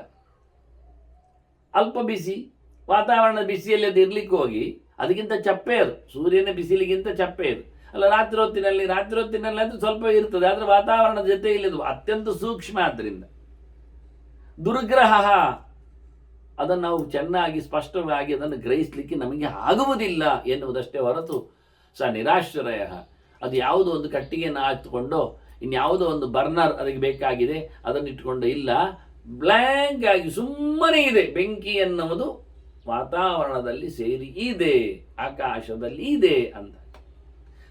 ಅಲ್ಪ ಬಿಸಿ, ವಾತಾವರಣದ ಬಿಸಿಯಲ್ಲಿ ಅದು ಇರ್ಲಿಕ್ಕೆ ಹೋಗಿ ಅದಕ್ಕಿಂತ ಚಪ್ಪೆ, ಅದು ಸೂರ್ಯನ ಬಿಸಿಲಿಗಿಂತ ಚಪ್ಪೆ ಅದು. ಅಲ್ಲ, ರಾತ್ರಿ ಹೊತ್ತಿನಲ್ಲಿ ಅದು ಸ್ವಲ್ಪ ಇರ್ತದೆ, ಆದರೆ ವಾತಾವರಣದ ಜೊತೆ ಇಲ್ಲದು ಅತ್ಯಂತ ಸೂಕ್ಷ್ಮ. ಆದ್ದರಿಂದ ದುರ್ಗ್ರಹ, ಅದನ್ನು ನಾವು ಚೆನ್ನಾಗಿ ಸ್ಪಷ್ಟವಾಗಿ ಅದನ್ನು ಗ್ರಹಿಸಲಿಕ್ಕೆ ನಮಗೆ ಆಗುವುದಿಲ್ಲ ಎನ್ನುವುದಷ್ಟೇ ಹೊರತು ಸ ನಿರಾಶ್ರಯ. ಅದು ಯಾವುದೋ ಒಂದು ಕಟ್ಟಿಗೆಯನ್ನು ಹಾಕಿಕೊಂಡು ಇನ್ಯಾವುದೋ ಒಂದು ಬರ್ನರ್ ಅದಕ್ಕೆ ಬೇಕಾಗಿದೆ ಅದನ್ನು ಇಟ್ಕೊಂಡು ಇಲ್ಲ, ಬ್ಲ್ಯಾಂಕ್ ಆಗಿ ಸುಮ್ಮನೆ ಇದೆ. ಬೆಂಕಿ ಎನ್ನುವುದು ವಾತಾವರಣದಲ್ಲಿ ಸೇರಿ ಇದೆ, ಆಕಾಶದಲ್ಲಿ ಇದೆ ಅಂತ.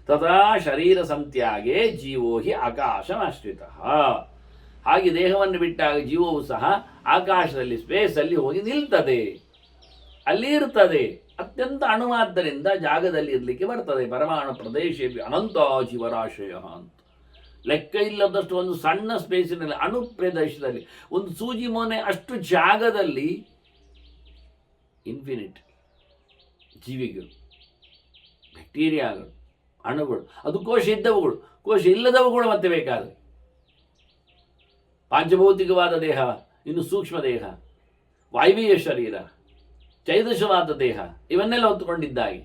ತಥಾ ಶರೀರ ಸಂತ್ಯಾಗೆ ಜೀವೋ ಹಿ ಆಕಾಶಮಾಶ್ರಿತ. ಹಾಗೆ ದೇಹವನ್ನು ಬಿಟ್ಟಾಗ ಜೀವವು ಸಹ ಆಕಾಶದಲ್ಲಿ, ಸ್ಪೇಸಲ್ಲಿ ಹೋಗಿ ನಿಲ್ತದೆ, ಅಲ್ಲಿ ಇರ್ತದೆ. ಅತ್ಯಂತ ಅಣುವಾದ್ದರಿಂದ ಜಾಗದಲ್ಲಿ ಇರಲಿಕ್ಕೆ ಬರ್ತದೆ. ಪರಮಾಣು ಪ್ರದೇಶ ಅನಂತ ಜೀವರಾಶಯ ಅಂತ ಲೆಕ್ಕ ಇಲ್ಲದಷ್ಟು ಒಂದು ಸಣ್ಣ ಸ್ಪೇಸಿನಲ್ಲಿ, ಅಣು ಪ್ರದೇಶದಲ್ಲಿ, ಒಂದು ಸೂಜಿ ಮೊನೆ ಅಷ್ಟು ಜಾಗದಲ್ಲಿ ಇನ್ಫಿನಿಟ್ ಜೀವಿಗಳು, ಬ್ಯಾಕ್ಟೀರಿಯಾಗಳು, ಅಣುಗಳು, ಅದು ಕೋಶ ಇದ್ದವುಗಳು, ಕೋಶ ಇಲ್ಲದವುಗಳು ಮತ್ತೆ ಬೇಕಾದರೆ. ಪಾಂಚಭೌತಿಕವಾದ ದೇಹ, ಇನ್ನು ಸೂಕ್ಷ್ಮ ದೇಹ, ವಾಯುವೀಯ ಶರೀರ, ಚೈತಸವಾದ ದೇಹ, ಇವನ್ನೆಲ್ಲ ಹೊತ್ತುಕೊಂಡಿದ್ದಾಗಿ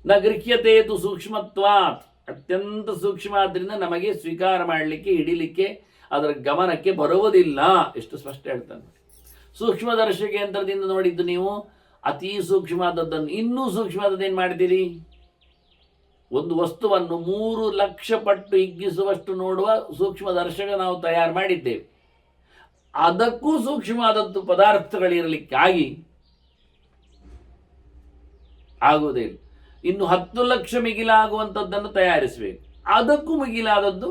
ನ ಗೃಹ್ಯತೇತು ಸೂಕ್ಷ್ಮತ್ವಾತ್, ಅತ್ಯಂತ ಸೂಕ್ಷ್ಮ ಆದ್ದರಿಂದ ನಮಗೆ ಸ್ವೀಕಾರ ಮಾಡಲಿಕ್ಕೆ, ಹಿಡಿಲಿಕ್ಕೆ, ಅದರ ಗಮನಕ್ಕೆ ಬರುವುದಿಲ್ಲ. ಎಷ್ಟು ಸ್ಪಷ್ಟ ಹೇಳ್ತಾನೆ. ಸೂಕ್ಷ್ಮದರ್ಶಕ ಯಂತ್ರದಿಂದ ನೋಡಿದ್ದು ನೀವು ಅತಿ ಸೂಕ್ಷ್ಮವಾದದ್ದನ್ನು ಇನ್ನೂ ಸೂಕ್ಷ್ಮವಾದದ್ದೇನು ಮಾಡ್ತೀರಿ? ಒಂದು ವಸ್ತುವನ್ನು 3 ಲಕ್ಷ ಪಟ್ಟು ಹಿಗ್ಗಿಸುವಷ್ಟು ನೋಡುವ ಸೂಕ್ಷ್ಮದರ್ಶಕ ನಾವು ತಯಾರು ಮಾಡಿದ್ದೇವೆ. ಅದಕ್ಕೂ ಸೂಕ್ಷ್ಮವಾದದ್ದು ಪದಾರ್ಥಗಳಿರಲಿಕ್ಕಾಗಿ ಆಗುವುದೇ ಇಲ್ಲ. ಇನ್ನು 10 ಲಕ್ಷ ಮಿಗಿಲಾಗುವಂಥದ್ದನ್ನು ತಯಾರಿಸಬೇಕು, ಅದಕ್ಕೂ ಮಿಗಿಲಾದದ್ದು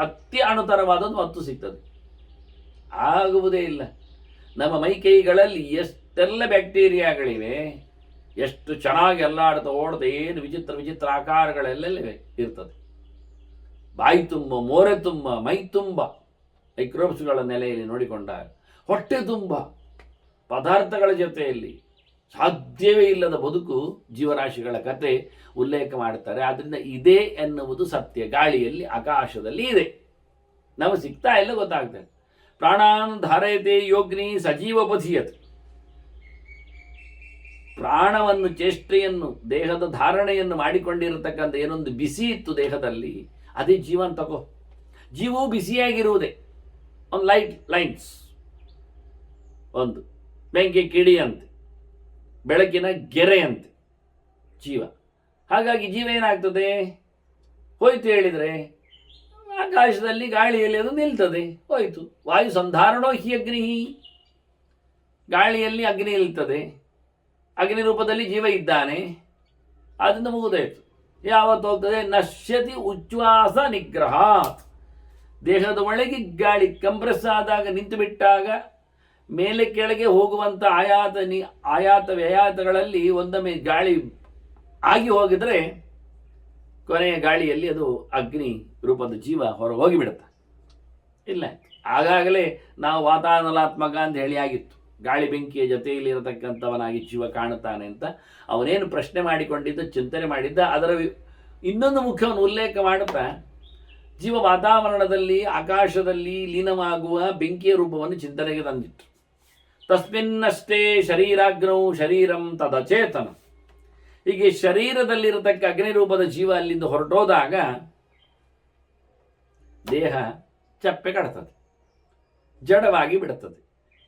ಅತಿ ಅಣುತರವಾದದ್ದು ಮತ್ತು ಸಿಗ್ತದೆ, ಆಗುವುದೇ ಇಲ್ಲ. ನಮ್ಮ ಮೈಕೈಗಳಲ್ಲಿ ಎಷ್ಟೆಲ್ಲ ಬ್ಯಾಕ್ಟೀರಿಯಾಗಳಿವೆ, ಎಷ್ಟು ಚೆನ್ನಾಗಿ ಎಲ್ಲಾಡ್ತಾ ಓಡ್ತಾ, ಏನು ವಿಚಿತ್ರ ವಿಚಿತ್ರ ಆಕಾರಗಳೆಲ್ಲವೇ ಇರ್ತದೆ. ಬಾಯಿ ತುಂಬ, ಮೋರೆ ತುಂಬ, ಮೈ ತುಂಬ ಮೈಕ್ರೋಬ್ಸ್ಗಳ ನೆಲೆಯಲ್ಲಿ ನೋಡಿಕೊಂಡಾಗ, ಹೊಟ್ಟೆ ತುಂಬ ಪದಾರ್ಥಗಳ ಜೊತೆಯಲ್ಲಿ ಸಾಧ್ಯವೇ ಇಲ್ಲದ ಬದುಕು ಜೀವರಾಶಿಗಳ ಕತೆ ಉಲ್ಲೇಖ ಮಾಡ್ತಾರೆ. ಆದ್ದರಿಂದ ಇದೆ ಎನ್ನುವುದು ಸತ್ಯ, ಗಾಳಿಯಲ್ಲಿ, ಆಕಾಶದಲ್ಲಿ ಇದೆ, ನಾವು ಸಿಗ್ತಾ ಇಲ್ಲ, ಗೊತ್ತಾಗ್ತದೆ. ಪ್ರಾಣಾನ್ ಧಾರಯತೆ ಯೋಗ್ನಿ ಸಜೀವಪಥಿಯತ್. ಪ್ರಾಣವನ್ನು, ಚೇಷ್ಟೆಯನ್ನು, ದೇಹದ ಧಾರಣೆಯನ್ನು ಮಾಡಿಕೊಂಡಿರತಕ್ಕಂಥ ಏನೊಂದು ಬಿಸಿ ಇತ್ತು ದೇಹದಲ್ಲಿ, ಅದೇ ಜೀವನ್ ತಗೋ. ಜೀವವು ಬಿಸಿಯಾಗಿರುವುದೇ, ಒಂದು ಲೈನ್ಸ್, ಒಂದು ಬೆಂಕಿ ಕಿಡಿಯಂತೆ, ಬೆಳಕಿನ ಗೆರೆಯಂತೆ ಜೀವ. ಹಾಗಾಗಿ ಜೀವ ಏನಾಗ್ತದೆ? ಹೋಯ್ತು ಹೇಳಿದರೆ ಆಕಾಶದಲ್ಲಿ, ಗಾಳಿಯಲ್ಲಿ ಅದು ನಿಲ್ತದೆ, ಹೋಯ್ತು. ವಾಯು ಸಂಧಾರಣೋ ಹಿ ಅಗ್ನಿ, ಗಾಳಿಯಲ್ಲಿ ಅಗ್ನಿ ನಿಲ್ತದೆ, ಅಗ್ನಿ ರೂಪದಲ್ಲಿ ಜೀವ ಇದ್ದಾನೆ, ಅದರಿಂದ ಮುಗಿದೋಯ್ತು. ಯಾವತ್ತು ಹೋಗ್ತದೆ? ನಶ್ಯತಿ ಉಚ್ಛ್ವಾಸ ನಿಗ್ರಹ. ದೇಹದ ಒಳಗೆ ಗಾಳಿ ಕಂಪ್ರೆಸ್ ಆದಾಗ ನಿಂತು ಬಿಟ್ಟಾಗ ಮೇಲೆ ಕೆಳಗೆ ಹೋಗುವಂಥ ಆಯಾತ ವ್ಯಯಾತಗಳಲ್ಲಿ ಒಂದೊಮ್ಮೆ ಗಾಳಿ ಆಗಿ ಹೋಗಿದ್ರೆ ಕೊನೆಯ ಗಾಳಿಯಲ್ಲಿ ಅದು ಅಗ್ನಿ ರೂಪದ ಜೀವ ಹೊರ ಹೋಗಿಬಿಡುತ್ತೆ. ಇಲ್ಲ, ಆಗಾಗಲೇ ನಾವು ವಾತಾವರಣಾತ್ಮಕ ಅಂತ ಹೇಳಿ ಆಗಿತ್ತು. ಗಾಳಿ ಬೆಂಕಿಯ ಜೊತೆಯಲ್ಲಿ ಇರತಕ್ಕಂಥವನಾಗಿ ಜೀವ ಕಾಣುತ್ತಾನೆ ಅಂತ ಅವನೇನು ಪ್ರಶ್ನೆ ಮಾಡಿಕೊಂಡಿದ್ದ, ಚಿಂತನೆ ಮಾಡಿದ್ದ, ಅದರ ಇನ್ನೊಂದು ಮುಖ್ಯವನ್ನು ಉಲ್ಲೇಖ ಮಾಡುತ್ತಾ ಜೀವ ವಾತಾವರಣದಲ್ಲಿ ಆಕಾಶದಲ್ಲಿ ಲೀನವಾಗುವ ಬೆಂಕಿಯ ರೂಪವನ್ನು ಚಿಂತನೆಗೆ ತಂದಿತ್ತು. ತಸ್ಮಿನ್ನಷ್ಟೇ ಶರೀರಾಗ್ನೌ ಶರೀರಂ ತದಚೇತನ. ಹೀಗೆ ಶರೀರದಲ್ಲಿರತಕ್ಕ ಅಗ್ನಿರೂಪದ ಜೀವ ಅಲ್ಲಿಂದ ಹೊರಟೋದಾಗ ದೇಹ ಚಪ್ಪೆ ಕಡ್ತದೆ, ಜಡವಾಗಿ ಬಿಡುತ್ತದೆ,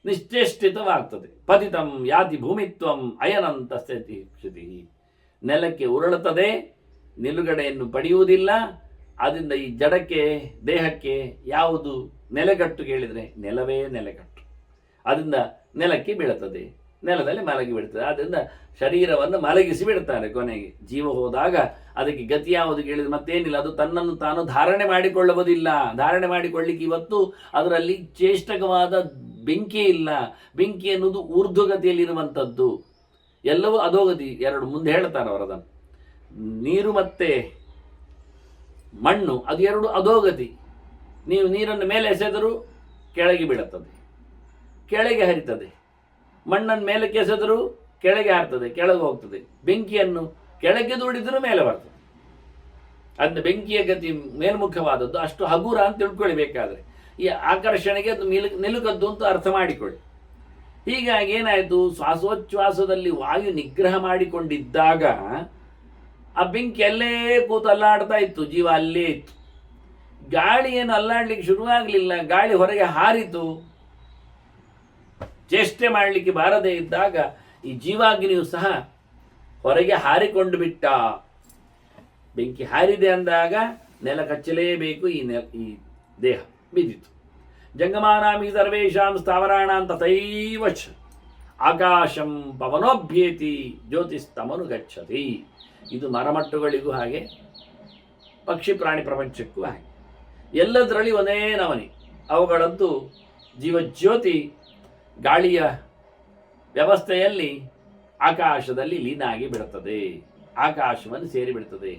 ನಿಶ್ಚೇಷ್ಟಿತವಾಗ್ತದೆ. ಪತಿತಂ ಯಾತಿ ಭೂಮಿತ್ವಂ ಅಯನಂತ ಸ್ಥಿತಿ. ನೆಲಕ್ಕೆ ಉರುಳುತ್ತದೆ, ನಿಲುಗಡೆಯನ್ನು ಪಡೆಯುವುದಿಲ್ಲ. ಆದ್ದರಿಂದ ಈ ಜಡಕ್ಕೆ, ದೇಹಕ್ಕೆ ಯಾವುದು ನೆಲೆಗಟ್ಟು ಕೇಳಿದರೆ ನೆಲವೇ ನೆಲೆಗಟ್ಟು. ಅದರಿಂದ ನೆಲಕ್ಕೆ ಬೀಳುತ್ತದೆ, ನೆಲದಲ್ಲಿ ಮಲಗಿ ಬಿಡ್ತದೆ. ಆದ್ದರಿಂದ ಶರೀರವನ್ನು ಮಲಗಿಸಿ ಬಿಡ್ತಾರೆ. ಕೊನೆಗೆ ಜೀವ ಹೋದಾಗ ಅದಕ್ಕೆ ಗತಿ ಯಾವುದು ಕೇಳಿದ್ರೆ ಮತ್ತೇನಿಲ್ಲ, ಅದು ತನ್ನನ್ನು ತಾನು ಧಾರಣೆ ಮಾಡಿಕೊಳ್ಳುವುದಿಲ್ಲ. ಧಾರಣೆ ಮಾಡಿಕೊಳ್ಳಿಕ್ಕೆ ಇವತ್ತು ಅದರಲ್ಲಿ ಚೇಷ್ಟಕವಾದ ಬೆಂಕಿ ಇಲ್ಲ. ಬೆಂಕಿ ಎನ್ನುವುದು ಊರ್ಧ್ವಗತಿಯಲ್ಲಿರುವಂಥದ್ದು, ಎಲ್ಲವೂ ಅಧೋಗತಿ. ಎರಡು ಮುಂದೆ ಹೇಳ್ತಾರೆ ಅವರದನ್ನು. ನೀರು ಮತ್ತೆ ಮಣ್ಣು ಅದು ಎರಡು ಅಧೋಗತಿ. ನೀವು ನೀರನ್ನು ಮೇಲೆ ಎಸೆದರೂ ಕೆಳಗೆ ಬೀಳುತ್ತದೆ, ಕೆಳಗೆ ಹರಿತದೆ. ಮಣ್ಣನ್ನು ಮೇಲಕ್ಕೆ ಎಸೆದರೂ ಕೆಳಗೆ ಹಾರ್ತದೆ, ಕೆಳಗೆ ಹೋಗ್ತದೆ. ಬೆಂಕಿಯನ್ನು ಕೆಳಗೆ ದೂಡಿದರೂ ಮೇಲೆ ಬರ್ತದೆ. ಅದನ್ನ ಬೆಂಕಿಯ ಗತಿ ಮೇಲ್ಮುಖವಾದದ್ದು. ಅಷ್ಟು ಹಗುರ ಅಂತ ತಿಳ್ಕೊಳ್ಬೇಕಾದ್ರೆ ಈ ಆಕರ್ಷಣೆಗೆ ಅದು ನಿಲುಕದ್ದು ಅಂತ ಅರ್ಥ ಮಾಡಿಕೊಳ್ಳಿ. ಹೀಗಾಗಿ ಏನಾಯಿತು, ಶ್ವಾಸೋಚ್ಛ್ವಾಸದಲ್ಲಿ ವಾಯು ನಿಗ್ರಹ ಮಾಡಿಕೊಂಡಿದ್ದಾಗ ಆ ಬೆಂಕಿ ಅಲ್ಲೇ ಕೂತು ಅಲ್ಲಾಡ್ತಾ ಇತ್ತು, ಜೀವ ಅಲ್ಲೇ ಇತ್ತು. ಗಾಳಿ ಏನು ಅಲ್ಲಾಡ್ಲಿಕ್ಕೆ ಶುರುವಾಗಲಿಲ್ಲ, ಗಾಳಿ ಹೊರಗೆ ಹಾರಿತು. ಚೇಷ್ಟೆ ಮಾಡಲಿಕ್ಕೆ ಬಾರದೇ ಇದ್ದಾಗ ಈ ಜೀವಾಗ್ನಿಯು ಸಹ ಹೊರಗೆ ಹಾರಿಕೊಂಡು ಬಿಟ್ಟ. ಬೆಂಕಿ ಹಾರಿದೆ ಅಂದಾಗ ನೆಲ ಕಚ್ಚಲೇಬೇಕು. ಈ ದೇಹ ಬಿದ್ದಿತು. ಜಂಗಮಾನಾಮಿ ಸರ್ವೇಷಾಂ ಸ್ಥಾವರಾಣಾಂ ತಥೈವ ಚ ಆಕಾಶಂ ಪವನೋಭ್ಯೇತಿ ಜ್ಯೋತಿಸ್ತಮನು ಗಚ್ಚತಿ. ಇದು ಮರಮಟ್ಟುಗಳಿಗೂ ಹಾಗೆ, ಪಕ್ಷಿ ಪ್ರಾಣಿ ಪ್ರಪಂಚಕ್ಕೂ ಹಾಗೆ. ಎಲ್ಲದರಲ್ಲಿ ಒಂದೇ ನವನಿ. ಅವುಗಳದ್ದು ಜೀವಜ್ಯೋತಿ ಗಾಳಿಯ ವ್ಯವಸ್ಥೆಯಲ್ಲಿ ಆಕಾಶದಲ್ಲಿ ಲೀನ ಆಗಿ ಬಿಡುತ್ತದೆ, ಆಕಾಶವನ್ನು ಸೇರಿ ಬಿಡುತ್ತದೆ.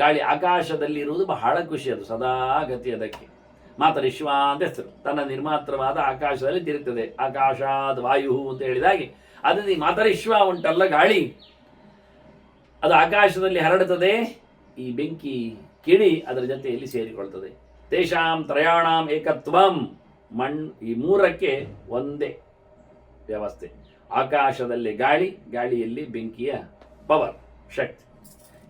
ಗಾಳಿ ಆಕಾಶದಲ್ಲಿರುವುದು ಬಹಳ ಖುಷಿ. ಅದು ಸದಾ ಗತಿ. ಅದಕ್ಕೆ ಮಾತರಿಶ್ವ ಅಂತ ಹೆಸರು. ತನ್ನ ನಿರ್ಮಾತ್ರವಾದ ಆಕಾಶದಲ್ಲಿ ತಿರುಗ್ತದೆ. ಆಕಾಶಾದ ವಾಯು ಅಂತ ಹೇಳಿದಾಗೆ ಅದನ್ನು ಮಾತರಿಶ್ವ ಉಂಟಲ್ಲ ಗಾಳಿ, ಅದು ಆಕಾಶದಲ್ಲಿ ಹರಡುತ್ತದೆ. ಈ ಬೆಂಕಿ ಕಿಡಿ ಅದರ ಜೊತೆಯಲ್ಲಿ ಸೇರಿಕೊಳ್ತದೆ. ತೇಷಾಂ ತ್ರಯಾಣಾಂ ಏಕತ್ವಂ. ಈ ಮೂರಕ್ಕೆ ಒಂದೇ ವ್ಯವಸ್ಥೆ. ಆಕಾಶದಲ್ಲಿ ಗಾಳಿ, ಗಾಳಿಯಲ್ಲಿ ಬೆಂಕಿಯ ಪವರ್, ಶಕ್ತಿ.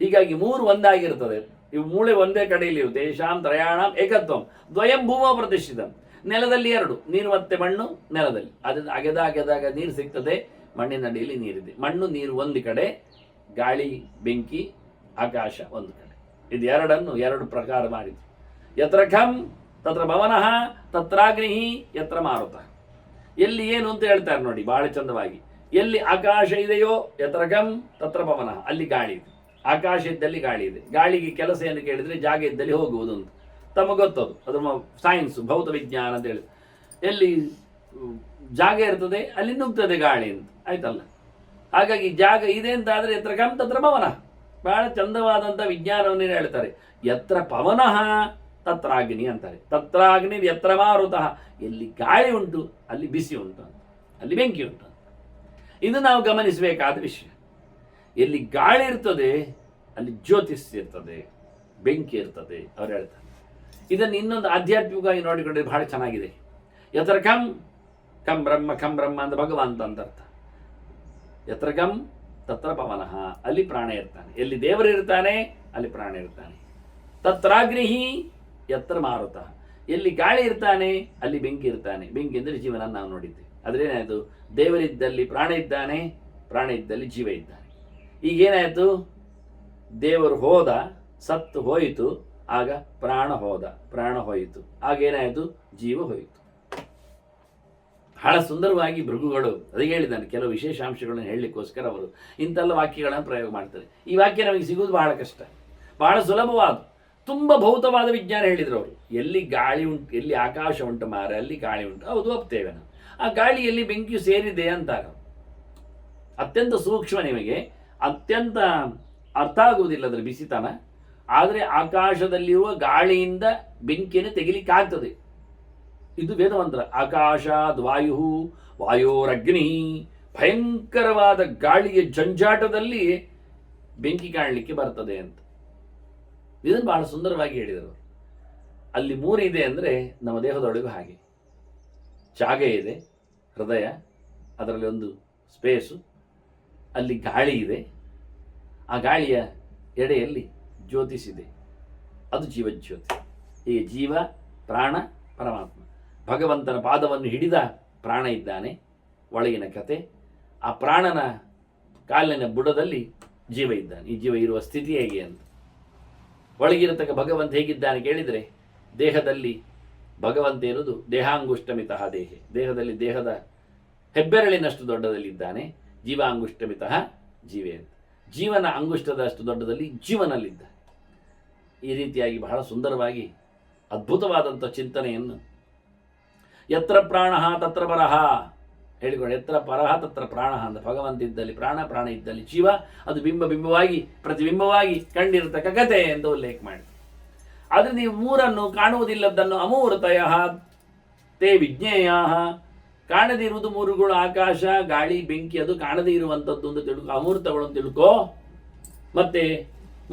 ಹೀಗಾಗಿ ಮೂರು ಒಂದಾಗಿರ್ತದೆ. ಇವು ಮೂಳೆ ಒಂದೇ ಕಡೆಯಲ್ಲಿ ಇರುತ್ತೆ. ತೇಷಾಂ ತ್ರಯಾಣಾಂ ಏಕತ್ವಂ ದ್ವಯಂ ಭೂಮೋ ಪ್ರತಿಷ್ಠಿತಂ. ನೆಲದಲ್ಲಿ ಎರಡು, ನೀರು ಮತ್ತೆ ಮಣ್ಣು ನೆಲದಲ್ಲಿ. ಅದನ್ನು ಅಗೆದಾಗ ನೀರು ಸಿಗ್ತದೆ. ಮಣ್ಣಿನ ಅಡಿಯಲ್ಲಿ ನೀರಿದೆ. ಮಣ್ಣು ನೀರು ಒಂದು ಕಡೆ, ಗಾಳಿ ಬೆಂಕಿ ಆಕಾಶ ಒಂದು ಕಡೆ. ಇದು ಎರಡನ್ನು ಎರಡು ಪ್ರಕಾರ ಮಾಡಿದ್ರು. ಯತ್ರ ಖಂ ತತ್ರ ಭವನಃ ತತ್ರಾಗ್ನಿ ಯತ್ರ ಮಾರುತ. ಎಲ್ಲಿ ಏನು ಅಂತ ಹೇಳ್ತಾರೆ ನೋಡಿ ಬಹಳ ಚಂದವಾಗಿ. ಎಲ್ಲಿ ಆಕಾಶ ಇದೆಯೋ ಯತ್ರ ಖಂ ತತ್ರ ಭವನಃ, ಅಲ್ಲಿ ಗಾಳಿ ಇದೆ. ಆಕಾಶ ಇದ್ದಲ್ಲಿ ಗಾಳಿ ಇದೆ. ಗಾಳಿಗೆ ಕೆಲಸ ಏನು ಕೇಳಿದರೆ ಜಾಗ ಇದ್ದಲ್ಲಿ ಹೋಗುವುದು ಅಂತ ತಮಗೆ ಗೊತ್ತದು. ಅದು ಸೈನ್ಸ್, ಭೌತ ವಿಜ್ಞಾನ ಅಂತ ಹೇಳಿ. ಎಲ್ಲಿ ಜಾಗ ಇರ್ತದೆ ಅಲ್ಲಿ ನುಗ್ತದೆ ಗಾಳಿ ಅಂತ ಆಯ್ತಲ್ಲ. ಹಾಗಾಗಿ ಜಾಗ ಇದೆ ಅಂತ ಆದರೆ ಯತ್ರ ಖಂ ತತ್ರ ಭವನ. ಬಹಳ ಚಂದವಾದಂಥ ವಿಜ್ಞಾನವನ್ನೇ ಹೇಳ್ತಾರೆ. ಯತ್ರ ಪವನಃ ತತ್ರಾಗ್ನಿ ಅಂತಾರೆ. ತತ್ರಾಗ್ನಿ ಯತ್ರ ಮಾರುತಃ. ಎಲ್ಲಿ ಗಾಳಿ ಉಂಟು ಅಲ್ಲಿ ಬಿಸಿ ಉಂಟು ಅಂತ, ಅಲ್ಲಿ ಬೆಂಕಿ ಉಂಟು ಅಂತ. ಇದು ನಾವು ಗಮನಿಸಬೇಕಾದ ವಿಷಯ. ಎಲ್ಲಿ ಗಾಳಿ ಇರ್ತದೆ ಅಲ್ಲಿ ಜ್ಯೋತಿಷ್ ಇರ್ತದೆ, ಬೆಂಕಿ ಇರ್ತದೆ ಅವ್ರು ಹೇಳ್ತಾರೆ. ಇದನ್ನು ಇನ್ನೊಂದು ಆಧ್ಯಾತ್ಮಿಕವಾಗಿ ನೋಡಿಕೊಂಡ್ರೆ ಬಹಳ ಚೆನ್ನಾಗಿದೆ. ಯತ್ರ ಖಂ ಖಂ ಬ್ರಹ್ಮ ಅಂತ ಭಗವಂತ ಅಂತ ಅರ್ಥ. ಯತ್ರ ಖಂ ತತ್ರ ಪವನಃ, ಅಲ್ಲಿ ಪ್ರಾಣ ಇರ್ತಾನೆ. ಎಲ್ಲಿ ದೇವರು ಇರ್ತಾನೆ ಅಲ್ಲಿ ಪ್ರಾಣ ಇರ್ತಾನೆ. ತತ್ರಾಗ್ನಿ ಯತ್ರ ಮಾರುತ, ಎಲ್ಲಿ ಗಾಳಿ ಇರ್ತಾನೆ ಅಲ್ಲಿ ಬೆಂಕಿ ಇರ್ತಾನೆ. ಬೆಂಕಿ ಅಂದರೆ ಜೀವನ ನಾವು ನೋಡಿದ್ದೇವೆ. ಅದ್ರೇನಾಯಿತು, ದೇವರಿದ್ದಲ್ಲಿ ಪ್ರಾಣ ಇದ್ದಾನೆ, ಪ್ರಾಣ ಇದ್ದಲ್ಲಿ ಜೀವ ಇದ್ದಾನೆ. ಈಗೇನಾಯಿತು, ದೇವರು ಹೋದ, ಸತ್ತು ಹೋಯಿತು, ಆಗ ಪ್ರಾಣ ಹೋದ, ಪ್ರಾಣ ಹೋಯಿತು, ಆಗೇನಾಯಿತು, ಜೀವ ಹೋಯಿತು. ಬಹಳ ಸುಂದರವಾಗಿ ಭೃಗುಗಳು ಅದಕ್ಕೆ ಹೇಳಿದ್ದಾನೆ. ಕೆಲವು ವಿಶೇಷಾಂಶಗಳನ್ನು ಹೇಳಲಿಕ್ಕೋಸ್ಕರ ಅವರು ಇಂಥೆಲ್ಲ ವಾಕ್ಯಗಳನ್ನು ಪ್ರಯೋಗ ಮಾಡ್ತಾರೆ. ಈ ವಾಕ್ಯ ನಮಗೆ ಸಿಗುವುದು ಬಹಳ ಕಷ್ಟ, ಬಹಳ ಸುಲಭವಾದ, ತುಂಬ ಭೌತವಾದ ವಿಜ್ಞಾನ ಹೇಳಿದರು ಅವರು. ಎಲ್ಲಿ ಗಾಳಿ ಉಂಟು, ಎಲ್ಲಿ ಆಕಾಶ ಉಂಟು ಮಾರೆ, ಅಲ್ಲಿ ಗಾಳಿ ಉಂಟು, ಹೌದು ಒಪ್ತೇವೆ ನಾವು. ಆ ಗಾಳಿಯಲ್ಲಿ ಬೆಂಕಿಯು ಸೇರಿದೆ ಅಂತಾರೆ. ಅತ್ಯಂತ ಸೂಕ್ಷ್ಮ, ನಿಮಗೆ ಅತ್ಯಂತ ಅರ್ಥ ಆಗುವುದಿಲ್ಲ ಅದರ ಬಿಸಿತನ. ಆದರೆ ಆಕಾಶದಲ್ಲಿರುವ ಗಾಳಿಯಿಂದ ಬೆಂಕಿಯನ್ನು ತೆಗಿಲಿಕ್ಕಾಗ್ತದೆ. ಇದು ವೇದಮಂತ್ರ. ಆಕಾಶಾದ್ ವಾಯು, ವಾಯೋರಗ್ನಿ. ಭಯಂಕರವಾದ ಗಾಳಿಯ ಜಂಜಾಟದಲ್ಲಿ ಬೆಂಕಿ ಕಾಣಲಿಕ್ಕೆ ಬರ್ತದೆ ಅಂತ ಇದನ್ನು ಬಹಳ ಸುಂದರವಾಗಿ ಹೇಳಿದರು. ಅಲ್ಲಿ 3 ಇದೆ ಅಂದರೆ ನಮ್ಮ ದೇಹದೊಳಗೂ ಹಾಗೆ. ಜಾಗ ಇದೆ, ಹೃದಯ, ಅದರಲ್ಲಿ ಒಂದು ಸ್ಪೇಸು, ಅಲ್ಲಿ ಗಾಳಿ ಇದೆ, ಆ ಗಾಳಿಯ ಎಡೆಯಲ್ಲಿ ಜ್ಯೋತಿಸಿದೆ, ಅದು ಜೀವಜ್ಯೋತಿ. ಈ ಜೀವ, ಪ್ರಾಣ, ಪರಮಾತ್ಮ. ಭಗವಂತನ ಪಾದವನ್ನು ಹಿಡಿದ ಪ್ರಾಣ ಇದ್ದಾನೆ, ಒಳಗಿನ ಕತೆ. ಆ ಪ್ರಾಣನ ಕಾಲಿನ ಬುಡದಲ್ಲಿ ಜೀವ ಇದ್ದಾನೆ. ಈ ಜೀವ ಇರುವ ಸ್ಥಿತಿ ಹೇಗೆ ಅಂತ, ಒಳಗಿರತಕ್ಕ ಭಗವಂತ ಹೇಗಿದ್ದಾನೆ ಕೇಳಿದರೆ, ದೇಹದಲ್ಲಿ ಭಗವಂತ ಇರುವುದು ದೇಹಾಂಗುಷ್ಟಮಿತಃ ದೇಹೆ. ದೇಹದಲ್ಲಿ ದೇಹದ ಹೆಬ್ಬೆರಳಿನಷ್ಟು ದೊಡ್ಡದಲ್ಲಿದ್ದಾನೆ. ಜೀವಾಂಗುಷ್ಟಮಿತಃ ಜೀವೇ ಅಂತ. ಜೀವನ ಅಂಗುಷ್ಟದಷ್ಟು ದೊಡ್ಡದಲ್ಲಿ ಜೀವನಲ್ಲಿದ್ದ. ಈ ರೀತಿಯಾಗಿ ಬಹಳ ಸುಂದರವಾಗಿ ಅದ್ಭುತವಾದಂಥ ಚಿಂತನೆಯನ್ನು ಯತ್ರ ಪ್ರಾಣ ತತ್ರ ಪರಹ ಹೇಳಿಕೊಂಡು, ಯತ್ರ ಪರಹ ತತ್ರ ಪ್ರಾಣ ಅಂತ. ಭಗವಂತ ಇದ್ದಲ್ಲಿ ಪ್ರಾಣ, ಪ್ರಾಣ ಇದ್ದಲ್ಲಿ ಜೀವ, ಅದು ಬಿಂಬವಾಗಿ ಪ್ರತಿಬಿಂಬವಾಗಿ ಕಂಡಿರತಕ್ಕ ಕತೆ ಎಂದು ಉಲ್ಲೇಖ ಮಾಡಿ. ಆದರೆ ನೀವು 3 ಕಾಣುವುದಿಲ್ಲದನ್ನು ಅಮೂರ್ತಯ ತೇ ವಿಜ್ಞೇಯ. ಕಾಣದಿರುವುದು 3ಗಳು, ಆಕಾಶ, ಗಾಳಿ, ಬೆಂಕಿ, ಅದು ಕಾಣದೇ ಇರುವಂಥದ್ದು ಅಂತ ತಿಳ್ಕೊ, ಅಮೂರ್ತಗಳು ಅಂತ ತಿಳ್ಕೋ. ಮತ್ತೆ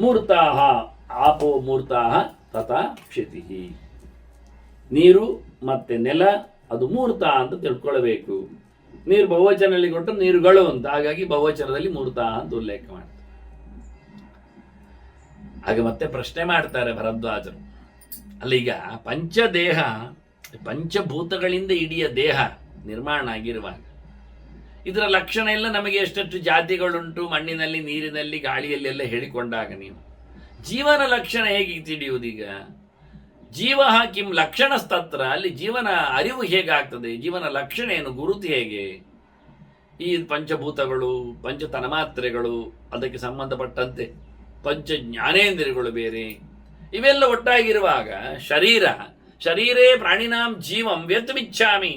ಮೂರ್ತಾಹ ಆಪೋ ಮೂರ್ತಾಹ ತಥಾ ಕ್ಷಿತಿ. ನೀರು ಮತ್ತೆ ನೆಲ ಅದು ಮೂರ್ತ ಅಂತ ತಿಳ್ಕೊಳ್ಬೇಕು. ನೀರು ಬಹುವಚನಲ್ಲಿ ಕೊಟ್ಟು ನೀರುಗಳು ಅಂತ, ಹಾಗಾಗಿ ಬಹುವಚನದಲ್ಲಿ ಮೂರ್ತ ಅಂತ ಉಲ್ಲೇಖ ಮಾಡ್ತಾರೆ. ಹಾಗೆ ಮತ್ತೆ ಪ್ರಶ್ನೆ ಮಾಡ್ತಾರೆ ಭರದ್ವಾಜರು. ಅಲ್ಲೀಗ ಪಂಚದೇಹ, ಪಂಚಭೂತಗಳಿಂದ ಇಡೀ ದೇಹ ನಿರ್ಮಾಣ ಆಗಿರುವಾಗ ಇದರ ಲಕ್ಷಣ ಎಲ್ಲ ನಮಗೆ ಎಷ್ಟೆಷ್ಟು ಜಾತಿಗಳುಂಟು, ಮಣ್ಣಿನಲ್ಲಿ, ನೀರಿನಲ್ಲಿ, ಗಾಳಿಯಲ್ಲೆಲ್ಲ ಹೇಳಿಕೊಂಡಾಗ ನೀವು ಜೀವನ ಲಕ್ಷಣ ಹೇಗೆ ತಿಳಿಯುವುದೀಗ? ಜೀವ ಕಿಂ ಲಕ್ಷಣಸ್ತತ್ರ, ಅಲ್ಲಿ ಜೀವನ ಅರಿವು ಹೇಗಾಗ್ತದೆ, ಜೀವನ ಲಕ್ಷಣ ಏನು, ಗುರುತು ಹೇಗೆ? ಈ ಪಂಚಭೂತಗಳು, ಪಂಚ ತನ್ಮಾತ್ರೆಗಳು, ಅದಕ್ಕೆ ಸಂಬಂಧಪಟ್ಟಂತೆ ಪಂಚ ಜ್ಞಾನೇಂದ್ರಿಯಗಳು ಬೇರೆ, ಇವೆಲ್ಲ ಒಟ್ಟಾಗಿರುವಾಗ ಶರೀರೇ ಪ್ರಾಣಿನಾಂ ಜೀವಂ ವ್ಯರ್ಥಮಿಚ್ಛಾಮಿ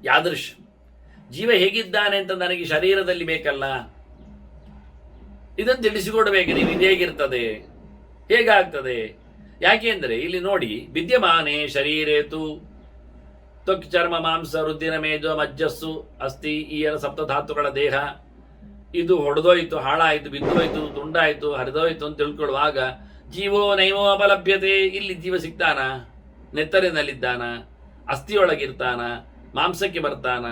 ಯಾದೃಶ್. ಜೀವ ಹೇಗಿದ್ದಾನೆ ಅಂತ ನನಗೆ ಶರೀರದಲ್ಲಿ ಬೇಕಲ್ಲ, ಇದನ್ನು ತಿಳಿಸಿಕೊಡಬೇಕು ನೀವು. ಇದು ಹೇಗಿರ್ತದೆ, ಹೇಗಾಗ್ತದೆ? ಯಾಕೆಂದರೆ ಇಲ್ಲಿ ನೋಡಿ, ವಿದ್ಯಮಾನೆ ಶರೀರೇತು ತ್ವಕ್ ಚರ್ಮ ಮಾಂಸ ರುದ್ದಿನ ಮೇಜ ಮಜ್ಜಸ್ಸು ಅಸ್ಥಿ, ಈ 7 ಧಾತುಗಳ ದೇಹ. ಇದು ಹೊಡೆದೋಯ್ತು, ಹಾಳಾಯಿತು, ಬಿದ್ದೋಯ್ತು, ತುಂಡಾಯಿತು, ಹರಿದೋಯ್ತು ಅಂತ ತಿಳ್ಕೊಳ್ಳುವಾಗ ಜೀವೋ ನೈವೋ ಅಪಲಭ್ಯತೆ. ಇಲ್ಲಿ ಜೀವ ಸಿಗ್ತಾನ? ನೆತ್ತರಿನಲ್ಲಿದ್ದಾನ, ಅಸ್ಥಿಯೊಳಗಿರ್ತಾನ, ಮಾಂಸಕ್ಕೆ ಬರ್ತಾನ,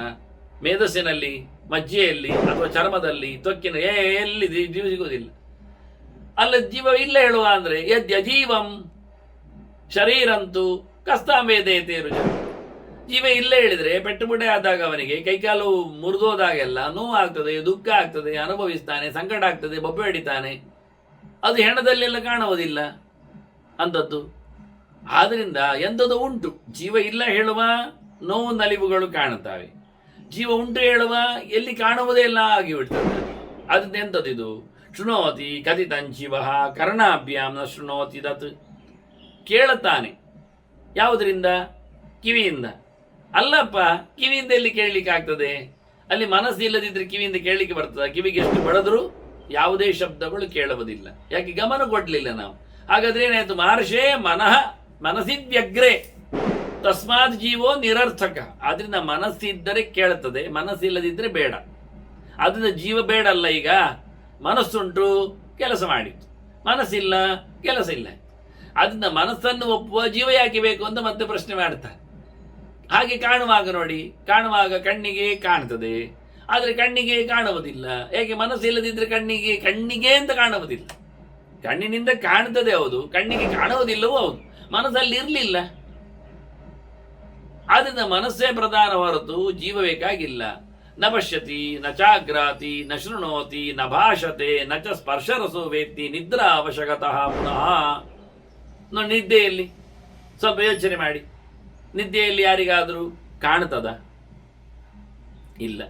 ಮೇಧಸ್ಸಿನಲ್ಲಿ, ಮಜ್ಜೆಯಲ್ಲಿ ಅಥವಾ ಚರ್ಮದಲ್ಲಿ, ತ್ವಕ್ಕಿನ ಎಲ್ಲಿ ಜೀವ ಸಿಗುವುದಿಲ್ಲ. ಅಲ್ಲ ಜೀವ ಇಲ್ಲ ಹೇಳುವ ಅಂದರೆ ಯದ್ಯಜೀವಂ ಶರೀರಂತೂ ಕಸ್ತಾಂವೇದೇತೆ ರುಜ. ಜೀವ ಇಲ್ಲೇ ಹೇಳಿದರೆ ಪೆಟ್ಟು ಬುಡೆ ಆದಾಗ ಅವನಿಗೆ ಕೈಕಾಲು ಮುರಿದೋದಾಗೆಲ್ಲ ನೋವು ಆಗ್ತದೆ, ದುಃಖ ಆಗ್ತದೆ, ಅನುಭವಿಸ್ತಾನೆ, ಸಂಕಟ ಆಗ್ತದೆ, ಬೊಬ್ಬೆ ಹಿಡಿತಾನೆ. ಅದು ಹೆಣದಲ್ಲೆಲ್ಲ ಕಾಣುವುದಿಲ್ಲ ಅಂಥದ್ದು. ಆದ್ರಿಂದ ಎಂಥದ್ದು ಉಂಟು, ಜೀವ ಇಲ್ಲ ಹೇಳುವ ನೋವು ನಲಿವುಗಳು ಕಾಣುತ್ತವೆ, ಜೀವ ಉಂಟು ಹೇಳುವ ಎಲ್ಲಿ ಕಾಣುವುದೇ ಇಲ್ಲ ಆಗಿಬಿಡ್ತದೆ. ಅದರಿಂದ ಎಂಥದ್ದಿದು? ಶೃಣೋತಿ ಕಥಿತಂಜೀವ ಕರ್ಣಾಭ್ಯಾಮ್ ನ ಶೃಣೋತಿ ದತ್. ಕೇಳುತ್ತಾನೆ ಯಾವುದರಿಂದ? ಕಿವಿಯಿಂದ. ಅಲ್ಲಪ್ಪ, ಕಿವಿಯಿಂದ ಎಲ್ಲಿ ಕೇಳಲಿಕ್ಕೆ ಆಗ್ತದೆ? ಅಲ್ಲಿ ಮನಸ್ಸು ಇಲ್ಲದಿದ್ದರೆ ಕಿವಿಯಿಂದ ಕೇಳಲಿಕ್ಕೆ ಬರ್ತದೆ? ಕಿವಿಗೆ ಎಷ್ಟು ಬಡದರೂ ಯಾವುದೇ ಶಬ್ದಗಳು ಕೇಳುವುದಿಲ್ಲ. ಯಾಕೆ? ಗಮನ ಕೊಡಲಿಲ್ಲ ನಾವು. ಹಾಗಾದ್ರೆ ಏನಾಯ್ತು? ಮಹರ್ಷೇ ಮನಸ್ಸಿದ್ಯಗ್ರೆ ತಸ್ಮಾತ್ ಜೀವೋ ನಿರರ್ಥಕ. ಆದ್ರಿಂದ ಮನಸ್ಸಿದ್ದರೆ ಕೇಳುತ್ತದೆ, ಮನಸ್ಸಿಲ್ಲದಿದ್ದರೆ ಬೇಡ. ಆದ್ರಿಂದ ಜೀವ ಬೇಡ ಅಲ್ಲ. ಈಗ ಮನಸ್ಸುಂಟು, ಕೆಲಸ ಮಾಡಿತ್ತು, ಮನಸ್ಸಿಲ್ಲ, ಕೆಲಸ ಇಲ್ಲ. ಅದರಿಂದ ಮನಸ್ಸನ್ನು ಒಪ್ಪುವ ಜೀವ ಯಾಕೆ ಬೇಕು ಅಂತ ಮತ್ತೆ ಪ್ರಶ್ನೆ ಮಾಡ್ತಾರೆ. ಹಾಗೆ ಕಾಣುವಾಗ ನೋಡಿ, ಕಾಣುವಾಗ ಕಣ್ಣಿಗೆ ಕಾಣ್ತದೆ, ಆದರೆ ಕಣ್ಣಿಗೆ ಕಾಣುವುದಿಲ್ಲ. ಯಾಕೆ? ಮನಸ್ಸು ಇಲ್ಲದಿದ್ದರೆ ಕಣ್ಣಿಗೆ ಅಂತ ಕಾಣುವುದಿಲ್ಲ. ಕಣ್ಣಿನಿಂದ ಕಾಣ್ತದೆ ಹೌದು, ಕಣ್ಣಿಗೆ ಕಾಣುವುದಿಲ್ಲವೂ ಹೌದು, ಮನಸ್ಸಲ್ಲಿ ಇರಲಿಲ್ಲ. ಆದ್ರಿಂದ ಮನಸ್ಸೇ ಪ್ರಧಾನ ಹೊರತು ಜೀವ ಬೇಕಾಗಿಲ್ಲ. ನ ಪಶ್ಯತಿ ನ ಚಾಗ್ರಾತಿ ನ ಶೃಣೋತಿ ನ ಭಾಷತೆ ನ ಚ ಸ್ಪರ್ಶರಸೋ ವೇತ್ತಿ ನಿದ್ರಾ ಅವಶ್ಯಕತಃ ಪುನಃ. ನಿದ್ದೆಯಲ್ಲಿ ಸ್ವಲ್ಪ ಯೋಚನೆ ಮಾಡಿ, ನಿದ್ದೆಯಲ್ಲಿ ಯಾರಿಗಾದರೂ ಕಾಣ್ತದ? ಇಲ್ಲ,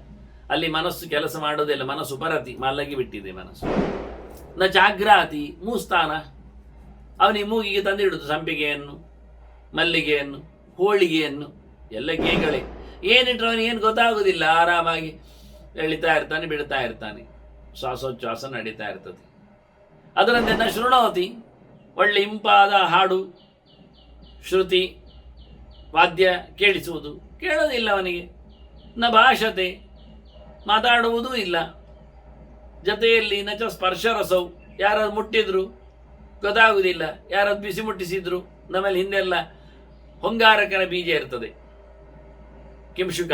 ಅಲ್ಲಿ ಮನಸ್ಸು ಕೆಲಸ ಮಾಡೋದಿಲ್ಲ. ಮನಸ್ಸು ಪರತಿ, ಮಲಗಿ ಬಿಟ್ಟಿದೆ ಮನಸ್ಸು. ನ ಜಾಗ್ರಾತಿ, ಮೂಸ್ಥಾನ, ಅವನಿಗೆ ಮೂಗಿಗೆ ತಂದಿಡುದು ಸಂಪಿಗೆಯನ್ನು, ಮಲ್ಲಿಗೆಯನ್ನು, ಹೋಳಿಗೆಯನ್ನು, ಎಲ್ಲ ಕೇಗಳೇ. ಏನಿಟ್ರು ಅವನಿಗೆ ಏನು ಗೊತ್ತಾಗುವುದಿಲ್ಲ. ಆರಾಮಾಗಿ ಎಳಿತಾ ಇರ್ತಾನೆ, ಬಿಡ್ತಾ ಇರ್ತಾನೆ, ಶ್ವಾಸೋಚ್ಛ್ವಾಸ ನಡೀತಾ ಇರ್ತದೆ. ಅದರಂತೆ ನ ಶೃಣೋತಿ, ಒಳ್ಳೆ ಇಂಪಾದ ಹಾಡು, ಶ್ರುತಿ, ವಾದ್ಯ ಕೇಳಿಸುವುದು ಕೇಳೋದಿಲ್ಲ ಅವನಿಗೆ. ನ ಭಾಷತೆ, ಮಾತಾಡುವುದೂ ಇಲ್ಲ. ಜೊತೆಯಲ್ಲಿ ನಚ ಸ್ಪರ್ಶರಸವು, ಯಾರಾದ್ರು ಮುಟ್ಟಿದ್ರು ಗೊತ್ತಾಗುವುದಿಲ್ಲ, ಯಾರಾದ್ರು ಬಿಸಿ ಮುಟ್ಟಿಸಿದ್ರು. ನಮ್ಮಲ್ಲಿ ಹಿಂದೆಲ್ಲ ಹೊಂಗಾರಕನ ಬೀಜ ಇರ್ತದೆ, ಕಿಂಶುಕ,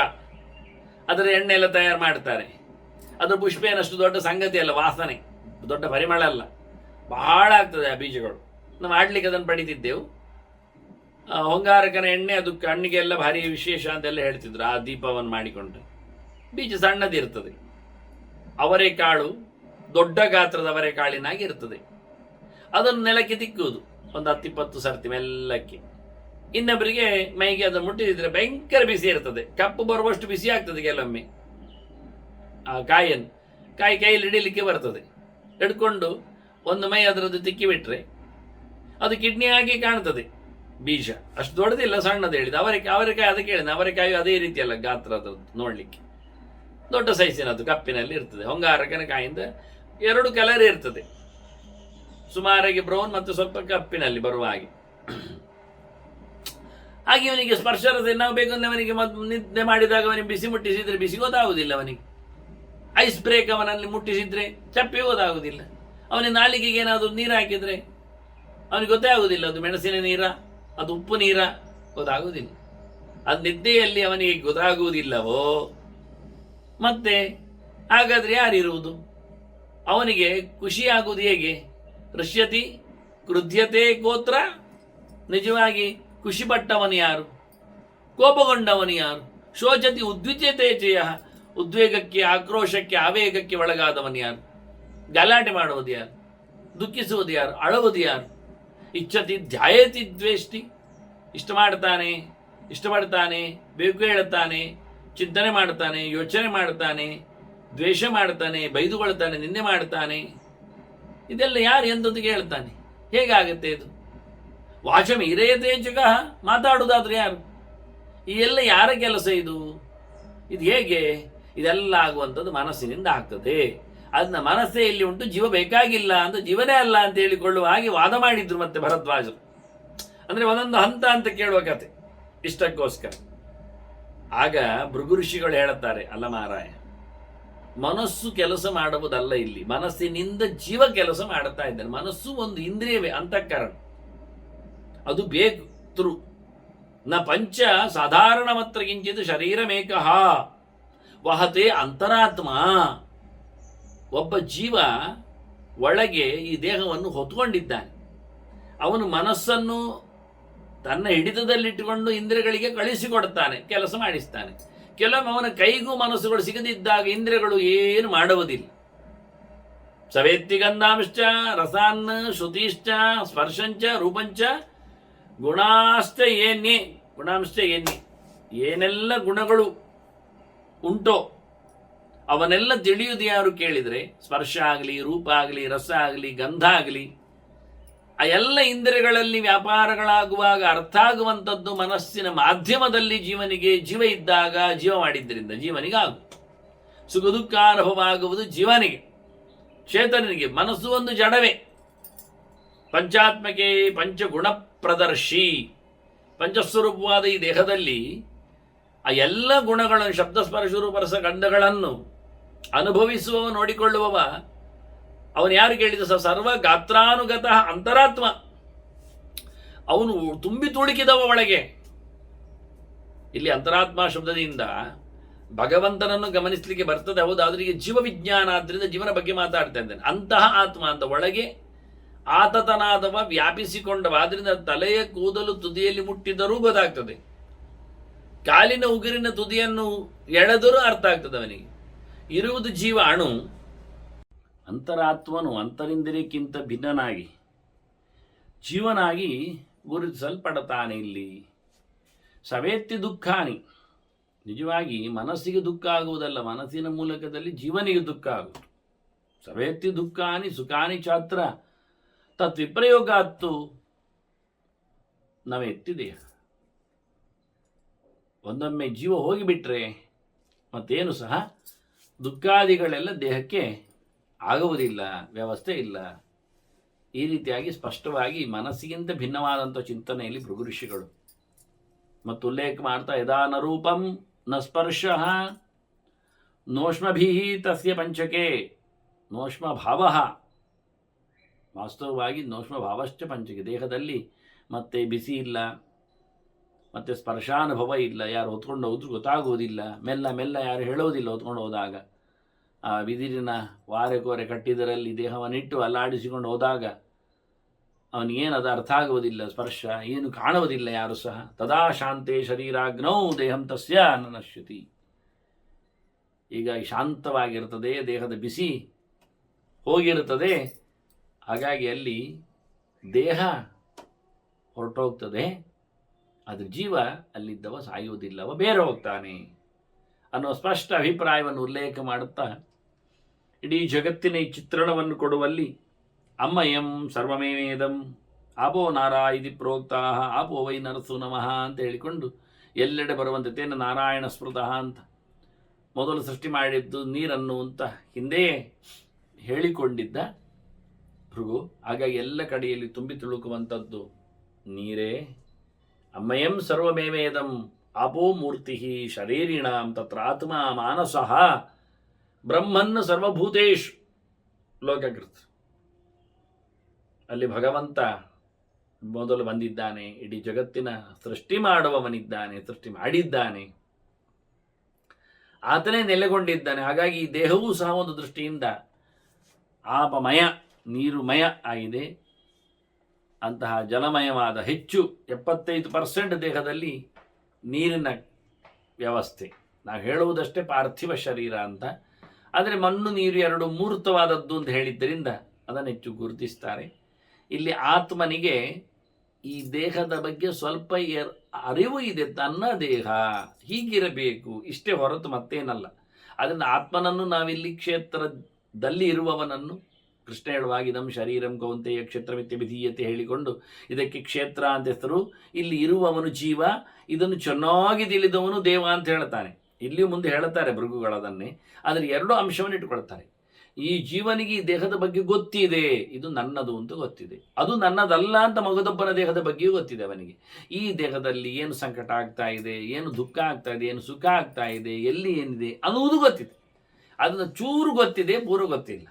ಅದರ ಎಣ್ಣೆ ಎಲ್ಲ ತಯಾರು ಮಾಡ್ತಾರೆ. ಅದರ ಪುಷ್ಪ ಏನಷ್ಟು ದೊಡ್ಡ ಸಂಗತಿ ಅಲ್ಲ, ವಾಸನೆ ದೊಡ್ಡ ಪರಿಮಳ ಅಲ್ಲ, ಬಹಳ ಆಗ್ತದೆ ಆ ಬೀಜಗಳು. ನಾವು ಆಡ್ಲಿಕ್ಕೆ ಅದನ್ನು ಪಡಿತಿದ್ದೆವು. ಹೊಂಗಾರಕನ ಎಣ್ಣೆ ಅದು ಕಣ್ಣಿಗೆಲ್ಲ ಭಾರಿ ವಿಶೇಷ ಅಂತೆಲ್ಲ ಹೇಳ್ತಿದ್ರು. ಆ ದೀಪವನ್ನು ಮಾಡಿಕೊಂಡು ಬೀಜ ಸಣ್ಣದಿರ್ತದೆ. ಅವರೆಕಾಳು ದೊಡ್ಡ ಗಾತ್ರದ ಅವರೆಕಾಳಿನಾಗಿ ಇರ್ತದೆ. ಅದನ್ನು ನೆಲಕ್ಕೆ ತಿಕ್ಕುವುದು ಒಂದು 10-20 ಸರ್ತಿ ಮೆಲ್ಲಕ್ಕೆ. ಇನ್ನೊಬ್ಬರಿಗೆ ಮೈಗೆ ಅದನ್ನು ಮುಟ್ಟಿದ್ರೆ ಭಯಂಕರ ಬಿಸಿ ಇರ್ತದೆ, ಕಪ್ಪು ಬರುವಷ್ಟು ಬಿಸಿ ಆಗ್ತದೆ. ಕೆಲವೊಮ್ಮೆ ಆ ಕಾಯಿ ಕೈಯಲ್ಲಿ ಹಿಡಿಲಿಕ್ಕೆ ಬರ್ತದೆ. ಹಿಡ್ಕೊಂಡು ಒಂದು ಮೈ ಅದರದ್ದು ತಿಕ್ಕಿ ಬಿಟ್ರೆ ಅದು ಕಿಡ್ನಿ ಆಗಿ ಕಾಣ್ತದೆ. ಬೀಜ ಅಷ್ಟು ದೊಡ್ಡದಿಲ್ಲ, ಸಣ್ಣದು ಹೇಳಿದ. ಅವರೆಕಾಯಿ ಅದಕ್ಕೆ ಹೇಳಿದ, ಅವರೆಕಾಯಿ ಅದೇ ರೀತಿಯಲ್ಲ ಗಾತ್ರ ಅದರದ್ದು, ನೋಡ್ಲಿಕ್ಕೆ ದೊಡ್ಡ ಸೈಜಿನದ್ದು ಕಪ್ಪಿನಲ್ಲಿ ಇರ್ತದೆ. ಹೊಂಗಾರಕನ ಕಾಯಿಂದ 2 ಕಲರ್ ಇರ್ತದೆ, ಸುಮಾರಾಗಿ ಬ್ರೌನ್ ಮತ್ತು ಸ್ವಲ್ಪ ಕಪ್ಪಿನಲ್ಲಿ ಬರುವ ಹಾಗೆ. ಹಾಗೆ ಅವನಿಗೆ ಸ್ಪರ್ಶರಸ ನಾವು ಬೇಕಂದ್ರೆ ಅವನಿಗೆ ನಿದ್ದೆ ಮಾಡಿದಾಗ ಅವನಿಗೆ ಬಿಸಿ ಮುಟ್ಟಿಸಿದ್ರೆ ಬಿಸಿ ಗೊತ್ತಾಗುವುದಿಲ್ಲ. ಅವನಿಗೆ ಐಸ್ ಬ್ರೇಕ್ ಅವನಲ್ಲಿ ಮುಟ್ಟಿಸಿದ್ರೆ ಚಪ್ಪಿ ಗೊತ್ತಾಗುವುದಿಲ್ಲ. ಅವನಿಗೆ ನಾಲಿಗೆಗೆ ಏನಾದರೂ ನೀರು ಹಾಕಿದ್ರೆ ಅವನಿಗೆ ಗೊತ್ತೇ ಆಗುವುದಿಲ್ಲ, ಅದು ಮೆಣಸಿನ ನೀರ, ಅದು ಉಪ್ಪು ನೀರ, ಗೊತ್ತಾಗುವುದಿಲ್ಲ. ಅದು ನಿದ್ದೆಯಲ್ಲಿ ಅವನಿಗೆ ಗೊತ್ತಾಗುವುದಿಲ್ಲವೋ ಮತ್ತೆ ಹಾಗಾದ್ರೆ ಯಾರಿರುವುದು? ಅವನಿಗೆ ಖುಷಿಯಾಗುವುದು ಹೇಗೆ? ಋಷ್ಯತಿ ಕೃಧ್ಯತೆ ಗೋತ್ರ, ನಿಜವಾಗಿ ಖುಷಿಪಟ್ಟವನು ಯಾರು? ಕೋಪಗೊಂಡವನು ಯಾರು? ಶೋಚತಿ ಉದ್ವಿಜ್ಯತೆ ಚಯ, ಉದ್ವೇಗಕ್ಕೆ, ಆಕ್ರೋಶಕ್ಕೆ, ಆವೇಗಕ್ಕೆ ಒಳಗಾದವನು ಯಾರು? ಗಲಾಟೆ ಮಾಡುವುದು ಯಾರು? ದುಃಖಿಸುವುದು ಯಾರು? ಅಳುವುದು ಯಾರು? ಇಚ್ಛತಿ ಧ್ಯಾಯತಿ ದ್ವೇಷ್ಟಿ, ಇಷ್ಟಪಡ್ತಾನೆ, ಬೇಕು ಹೇಳುತ್ತಾನೆ, ಚಿಂತನೆ ಮಾಡ್ತಾನೆ, ಯೋಚನೆ ಮಾಡ್ತಾನೆ, ದ್ವೇಷ ಮಾಡ್ತಾನೆ, ಬೈದುಕೊಳ್ತಾನೆ, ನಿಂದೆ ಮಾಡ್ತಾನೆ. ಇದೆಲ್ಲ ಯಾರು ಎಂದೊಂದಿಗೆ ಹೇಳ್ತಾನೆ? ಹೇಗಾಗುತ್ತೆ ಇದು? ವಾಚಮ ಹಿರೇಯತೆ ಜಗಃ, ಮಾತಾಡುವುದಾದ್ರೆ ಯಾರು? ಈ ಎಲ್ಲ ಯಾರ ಕೆಲಸ ಇದು? ಇದು ಹೇಗೆ? ಇದೆಲ್ಲ ಆಗುವಂಥದ್ದು ಮನಸ್ಸಿನಿಂದ ಆಗ್ತದೆ. ಅದನ್ನ ಮನಸ್ಸೇ ಇಲ್ಲಿ ಉಂಟು, ಜೀವ ಬೇಕಾಗಿಲ್ಲ ಅಂತ, ಜೀವನೇ ಅಲ್ಲ ಅಂತ ಹೇಳಿಕೊಳ್ಳುವ ಹಾಗೆ ವಾದ ಮಾಡಿದ್ರು ಮತ್ತೆ ಭರದ್ವಾಜರು. ಅಂದ್ರೆ ಒಂದೊಂದು ಹಂತ ಅಂತ ಕೇಳುವ ಕತೆ ಇಷ್ಟಕ್ಕೋಸ್ಕರ. ಆಗ ಭೃಗು ಋಷಿಗಳು ಹೇಳುತ್ತಾರೆ, ಅಲ್ಲ ಮಾರಾಯ, ಮನಸ್ಸು ಕೆಲಸ ಮಾಡುವುದಲ್ಲ ಇಲ್ಲಿ, ಮನಸ್ಸಿನಿಂದ ಜೀವ ಕೆಲಸ ಮಾಡುತ್ತಾ ಇದ್ದಾನೆ. ಮನಸ್ಸು ಒಂದು ಇಂದ್ರಿಯವೇ, ಅಂತಃಕರಣ, ಅದು ಬೇಕು ತೃ ನ ಪಂಚ ಸಾಧಾರಣ ಮಾತ್ರ ಕಿಂಚಿತ್ ಶರೀರಮೇಕಃ ವಹತೆ ಅಂತರಾತ್ಮ. ಒಬ್ಬ ಜೀವ ಒಳಗೆ ಈ ದೇಹವನ್ನು ಹೊತ್ಕೊಂಡಿದ್ದಾನೆ. ಅವನು ಮನಸ್ಸನ್ನು ತನ್ನ ಹಿಡಿತದಲ್ಲಿಟ್ಟುಕೊಂಡು ಇಂದ್ರಿಯಗಳಿಗೆ ಕಳಿಸಿಕೊಡ್ತಾನೆ, ಕೆಲಸ ಮಾಡಿಸ್ತಾನೆ. ಕೆಲವೊಮ್ಮೆ ಅವನ ಕೈಗೂ ಮನಸ್ಸುಗಳು ಸಿಗದಿದ್ದಾಗ ಇಂದ್ರಿಯಗಳು ಏನು ಮಾಡುವುದಿಲ್ಲ. ಸವೇತ್ತಿ ಗಂಧಾಂಶ್ಚ ರಸಾನ್ ಶ್ರುತಿಶ್ಚ ಸ್ಪರ್ಶಂಚ ರೂಪಂಚ ಗುಣಾಶ್ಚ ಏನ್ಯೇ, ಏನೆಲ್ಲ ಗುಣಗಳು ಉಂಟೋ ಅವನ್ನೆಲ್ಲ ತಿಳಿಯುವುದು ಯಾರು ಕೇಳಿದರೆ, ಸ್ಪರ್ಶ ಆಗಲಿ, ರೂಪ ಆಗಲಿ, ರಸ ಆಗಲಿ, ಗಂಧ ಆಗಲಿ, ಆ ಎಲ್ಲ ಇಂದ್ರಿಯಗಳಲ್ಲಿ ವ್ಯಾಪಾರಗಳಾಗುವಾಗ ಅರ್ಥ ಆಗುವಂಥದ್ದು ಮನಸ್ಸಿನ ಮಾಧ್ಯಮದಲ್ಲಿ ಜೀವನಿಗೆ. ಜೀವ ಇದ್ದಾಗ ಜೀವ ಮಾಡಿದ್ದರಿಂದ ಜೀವನಿಗೆ ಸುಖ ದುಃಖ ಅನುಭವ ಆಗುವುದು ಜೀವನಿಗೆ, ಚೇತನನಿಗೆ. ಮನಸ್ಸು ಒಂದು ಜಡವೇ. ಪಂಚಾತ್ಮಕೆ ಪಂಚಗುಣ ಪ್ರದರ್ಶಿ, ಪಂಚಸ್ವರೂಪವಾದ ಈ ದೇಹದಲ್ಲಿ ಆ ಎಲ್ಲ ಗುಣಗಳನ್ನು, ಶಬ್ದಸ್ಪರ್ಶ ರೂಪರಸ ಗಂಧಗಳನ್ನು ಅನುಭವಿಸುವವ, ನೋಡಿಕೊಳ್ಳುವವ ಅವನು ಯಾರು ಕೇಳಿದ? ಸರ್ವ ಗಾತ್ರಾನುಗತ ಅಂತರಾತ್ಮ. ಅವನು ತುಂಬಿ ತುಳುಕಿದವ ಒಳಗೆ. ಇಲ್ಲಿ ಅಂತರಾತ್ಮ ಶಬ್ದದಿಂದ ಭಗವಂತನನ್ನು ಗಮನಿಸಲಿಕ್ಕೆ ಬರ್ತದೆ, ಹೌದು. ಆದ್ರೆ ಈಗ ಜೀವ ವಿಜ್ಞಾನ ಆದ್ರಿಂದ ಜೀವನ ಬಗ್ಗೆ ಮಾತಾಡ್ತಾ ಇದ್ದೇನೆ. ಅಂತಹ ಆತ್ಮ ಅಂತ ಒಳಗೆ ಆತತನಾದವ, ವ್ಯಾಪಿಸಿಕೊಂಡವ. ಆದ್ರಿಂದ ತಲೆಯ ಕೂದಲು ತುದಿಯಲ್ಲಿ ಮುಟ್ಟಿದರೂ ಗೊತ್ತಾಗ್ತದೆ, ಕಾಲಿನ ಉಗುರಿನ ತುದಿಯನ್ನು ಎಳೆದರೂ ಅರ್ಥ ಆಗ್ತದೆ ಅವನಿಗೆ. ಇರುವುದು ಜೀವ ಅಣು. ಅಂತರಾತ್ಮನು ಅಂತರಿಂದ್ರಿಯಕ್ಕಿಂತ ಭಿನ್ನನಾಗಿ ಜೀವನಾಗಿ ಗುರುತಿಸಲ್ಪಡುತ್ತಾನೆ. ಇಲ್ಲಿ ಸವೇತ್ತಿ ದುಃಖಾನಿ, ನಿಜವಾಗಿ ಮನಸ್ಸಿಗೆ ದುಃಖ ಆಗುವುದಲ್ಲ, ಮನಸ್ಸಿನ ಮೂಲಕದಲ್ಲಿ ಜೀವನಿಗೆ ದುಃಖ ಆಗುವುದು. ಸವೇತ್ತಿ ದುಃಖಾನಿ ಸುಖಾನಿ ಚಾತ್ರ ತತ್ವಿಪ್ರಯೋಗಾತ್ತು ನವೆತ್ತಿ ದೇಹ. ಒಂದೊಮ್ಮೆ ಜೀವ ಹೋಗಿಬಿಟ್ರೆ ಮತ್ತೇನು ಸಹ ದುಃಖಾದಿಗಳೆಲ್ಲ ದೇಹಕ್ಕೆ ಆಗುವುದಿಲ್ಲ, ವ್ಯವಸ್ಥೆ ಇಲ್ಲ. ಈ ರೀತಿಯಾಗಿ ಸ್ಪಷ್ಟವಾಗಿ ಮನಸ್ಸಿಗಿಂತ ಭಿನ್ನವಾದಂಥ ಚಿಂತನೆಯಲ್ಲಿ ಭೃಗು ಋಷಿಗಳು ಮತ್ತು ಉಲ್ಲೇಖ ಮಾಡ್ತಾ, ಯದಾ ನ ರೂಪಂ ನ ಸ್ಪರ್ಶ ನೋಷ್ಮಭಿ ತಸ್ಯ ಪಂಚಕೆ. ನೋಷ್ಮ ಭಾವ, ವಾಸ್ತವವಾಗಿ ನೋಷ್ಮ ಭಾವಶ್ಚ ಪಂಚಕೆ. ದೇಹದಲ್ಲಿ ಮತ್ತೆ ಬಿಸಿ ಇಲ್ಲ, ಮತ್ತು ಸ್ಪರ್ಶಾನುಭವ ಇಲ್ಲ. ಯಾರು ಹೊತ್ಕೊಂಡು ಹೋದ್ರೂ ಗೊತ್ತಾಗುವುದಿಲ್ಲ, ಮೆಲ್ಲ ಮೆಲ್ಲ ಯಾರು ಹೇಳೋದಿಲ್ಲ ಹೊತ್ಕೊಂಡು ಹೋದಾಗ. ಆ ಬಿದಿರಿನ ವಾರೆಕೋರೆ ಕಟ್ಟಿದರಲ್ಲಿ ದೇಹವನ್ನಿಟ್ಟು ಅಲ್ಲಾಡಿಸಿಕೊಂಡು ಹೋದಾಗ ಅವನಿಗೇನು ಅದು ಅರ್ಥ ಆಗುವುದಿಲ್ಲ, ಸ್ಪರ್ಶ ಏನು ಕಾಣುವುದಿಲ್ಲ ಯಾರು ಸಹ. ತದಾ ಶಾಂತೆ ಶರೀರಾಗ್ನೌ ದೇಹಂ ತಸ್ಯ ನ ನಶ್ಯತಿ. ಈಗ ಶಾಂತವಾಗಿರುತ್ತದೆ, ದೇಹದ ಬಿಸಿ ಹೋಗಿರುತ್ತದೆ, ಹಾಗಾಗಿ ಅಲ್ಲಿ ದೇಹ ಹೊರಟೋಗ್ತದೆ, ಅದ್ರ ಜೀವ ಅಲ್ಲಿದ್ದವ ಸಾಯುವುದಿಲ್ಲವ ಬೇರೆ ಹೋಗ್ತಾನೆ ಅನ್ನೋ ಸ್ಪಷ್ಟ ಅಭಿಪ್ರಾಯವನ್ನು ಉಲ್ಲೇಖ ಮಾಡುತ್ತಾ ಇಡೀ ಜಗತ್ತಿನ ಈ ಚಿತ್ರಣವನ್ನು ಕೊಡುವಲ್ಲಿ ಅಮ್ಮಯಂ ಸರ್ವಮೇವೇದಂ ಆಪೋ ನಾರಾ ಇತಿ ಪ್ರೋಕ್ತಾ ಆಪೋ ವೈ ನರಸು ನಮಃ ಅಂತ ಹೇಳಿಕೊಂಡು ಎಲ್ಲೆಡೆ ಬರುವಂತೆ ತೇನ ನಾರಾಯಣ ಸ್ಮೃತಃ ಅಂತ ಮೊದಲು ಸೃಷ್ಟಿ ಮಾಡಿದ್ದು ನೀರನ್ನು ಅಂತ ಹಿಂದೆ ಹೇಳಿಕೊಂಡಿದ್ದ ಭೃಗು. ಹಾಗಾಗಿ ಎಲ್ಲ ಕಡೆಯಲ್ಲಿ ತುಂಬಿ ತುಳುಕುವಂಥದ್ದು ನೀರೇ. ಅಮ್ಮಯಂ ಸರ್ವಮೇವೇದಂ ಆಪೋ ಮೂರ್ತಿ ಶರೀರಿಣಾಂ ತತ್ರ ಆತ್ಮ ಮಾನಸಃ ಬ್ರಹ್ಮನ್ ಸರ್ವಭೂತೇಶು ಲೋಕಕೃತ್. ಅಲ್ಲಿ ಭಗವಂತ ಮೊದಲು ಬಂದಿದ್ದಾನೆ, ಇಡೀ ಜಗತ್ತಿನ ಸೃಷ್ಟಿ ಮಾಡುವವನಿದ್ದಾನೆ, ಸೃಷ್ಟಿ ಮಾಡಿದ್ದಾನೆ, ಆತನೇ ನೆಲೆಗೊಂಡಿದ್ದಾನೆ. ಹಾಗಾಗಿ ಈ ದೇಹವೂ ಸಹ ಒಂದು ದೃಷ್ಟಿಯಿಂದ ಆಪಮಯ, ನೀರುಮಯ ಆಗಿದೆ. ಅಂತಹ ಜಲಮಯವಾದ ಹೆಚ್ಚು 75% ದೇಹದಲ್ಲಿ ನೀರಿನ ವ್ಯವಸ್ಥೆ. ನಾವು ಹೇಳುವುದಷ್ಟೇ ಪಾರ್ಥಿವ ಶರೀರ ಅಂತ, ಆದರೆ ಮಣ್ಣು ನೀರು ಎರಡು ಮೂರ್ತವಾದದ್ದು ಅಂತ ಹೇಳಿದ್ದರಿಂದ ಅದನ್ನು ಹೆಚ್ಚು ಗುರುತಿಸ್ತಾರೆ. ಇಲ್ಲಿ ಆತ್ಮನಿಗೆ ಈ ದೇಹದ ಬಗ್ಗೆ ಸ್ವಲ್ಪ ಅರಿವು ಇದೆ, ತನ್ನ ದೇಹ ಹೀಗಿರಬೇಕು ಇಷ್ಟೇ ಹೊರತು ಮತ್ತೇನಲ್ಲ. ಅದನ್ನು ಆತ್ಮನನ್ನು ನಾವಿಲ್ಲಿ ಕ್ಷೇತ್ರದಲ್ಲಿ ಇರುವವನನ್ನು ಕೃಷ್ಣ ಹೇಳುವಾಗ ಇದಂ ಶರೀರಂ ಕೌಂತೆಯ ಕ್ಷೇತ್ರಮಿತ್ಯ ವಿಧೀಯತೆ ಹೇಳಿಕೊಂಡು ಇದಕ್ಕೆ ಕ್ಷೇತ್ರ ಅಂತ ಹೆಸರು. ಇಲ್ಲಿ ಇರುವವನು ಜೀವ, ಇದನ್ನು ಚೆನ್ನಾಗಿ ತಿಳಿದವನು ದೇವ ಅಂತ ಹೇಳ್ತಾನೆ. ಇಲ್ಲಿಯೂ ಮುಂದೆ ಹೇಳ್ತಾರೆ ಭೃಗುಗಳದನ್ನೇ. ಆದರೆ ಎರಡು ಅಂಶವನ್ನು ಇಟ್ಟುಕೊಳ್ತಾರೆ. ಈ ಜೀವನಿಗೆ ಈ ದೇಹದ ಬಗ್ಗೆ ಗೊತ್ತಿದೆ, ಇದು ನನ್ನದು ಅಂತ ಗೊತ್ತಿದೆ. ಅದು ನನ್ನದಲ್ಲ ಅಂತ ಮಗದೊಬ್ಬನ ದೇಹದ ಬಗ್ಗೆಯೂ ಗೊತ್ತಿದೆ ಅವನಿಗೆ. ಈ ದೇಹದಲ್ಲಿ ಏನು ಸಂಕಟ ಆಗ್ತಾ ಇದೆ, ಏನು ದುಃಖ ಆಗ್ತಾ ಇದೆ, ಏನು ಸುಖ ಆಗ್ತಾ ಇದೆ, ಎಲ್ಲಿ ಏನಿದೆ ಅನ್ನುವುದು ಗೊತ್ತಿದೆ. ಅದನ್ನು ಚೂರು ಗೊತ್ತಿದೆ, ಪೂರ್ವ ಗೊತ್ತಿಲ್ಲ.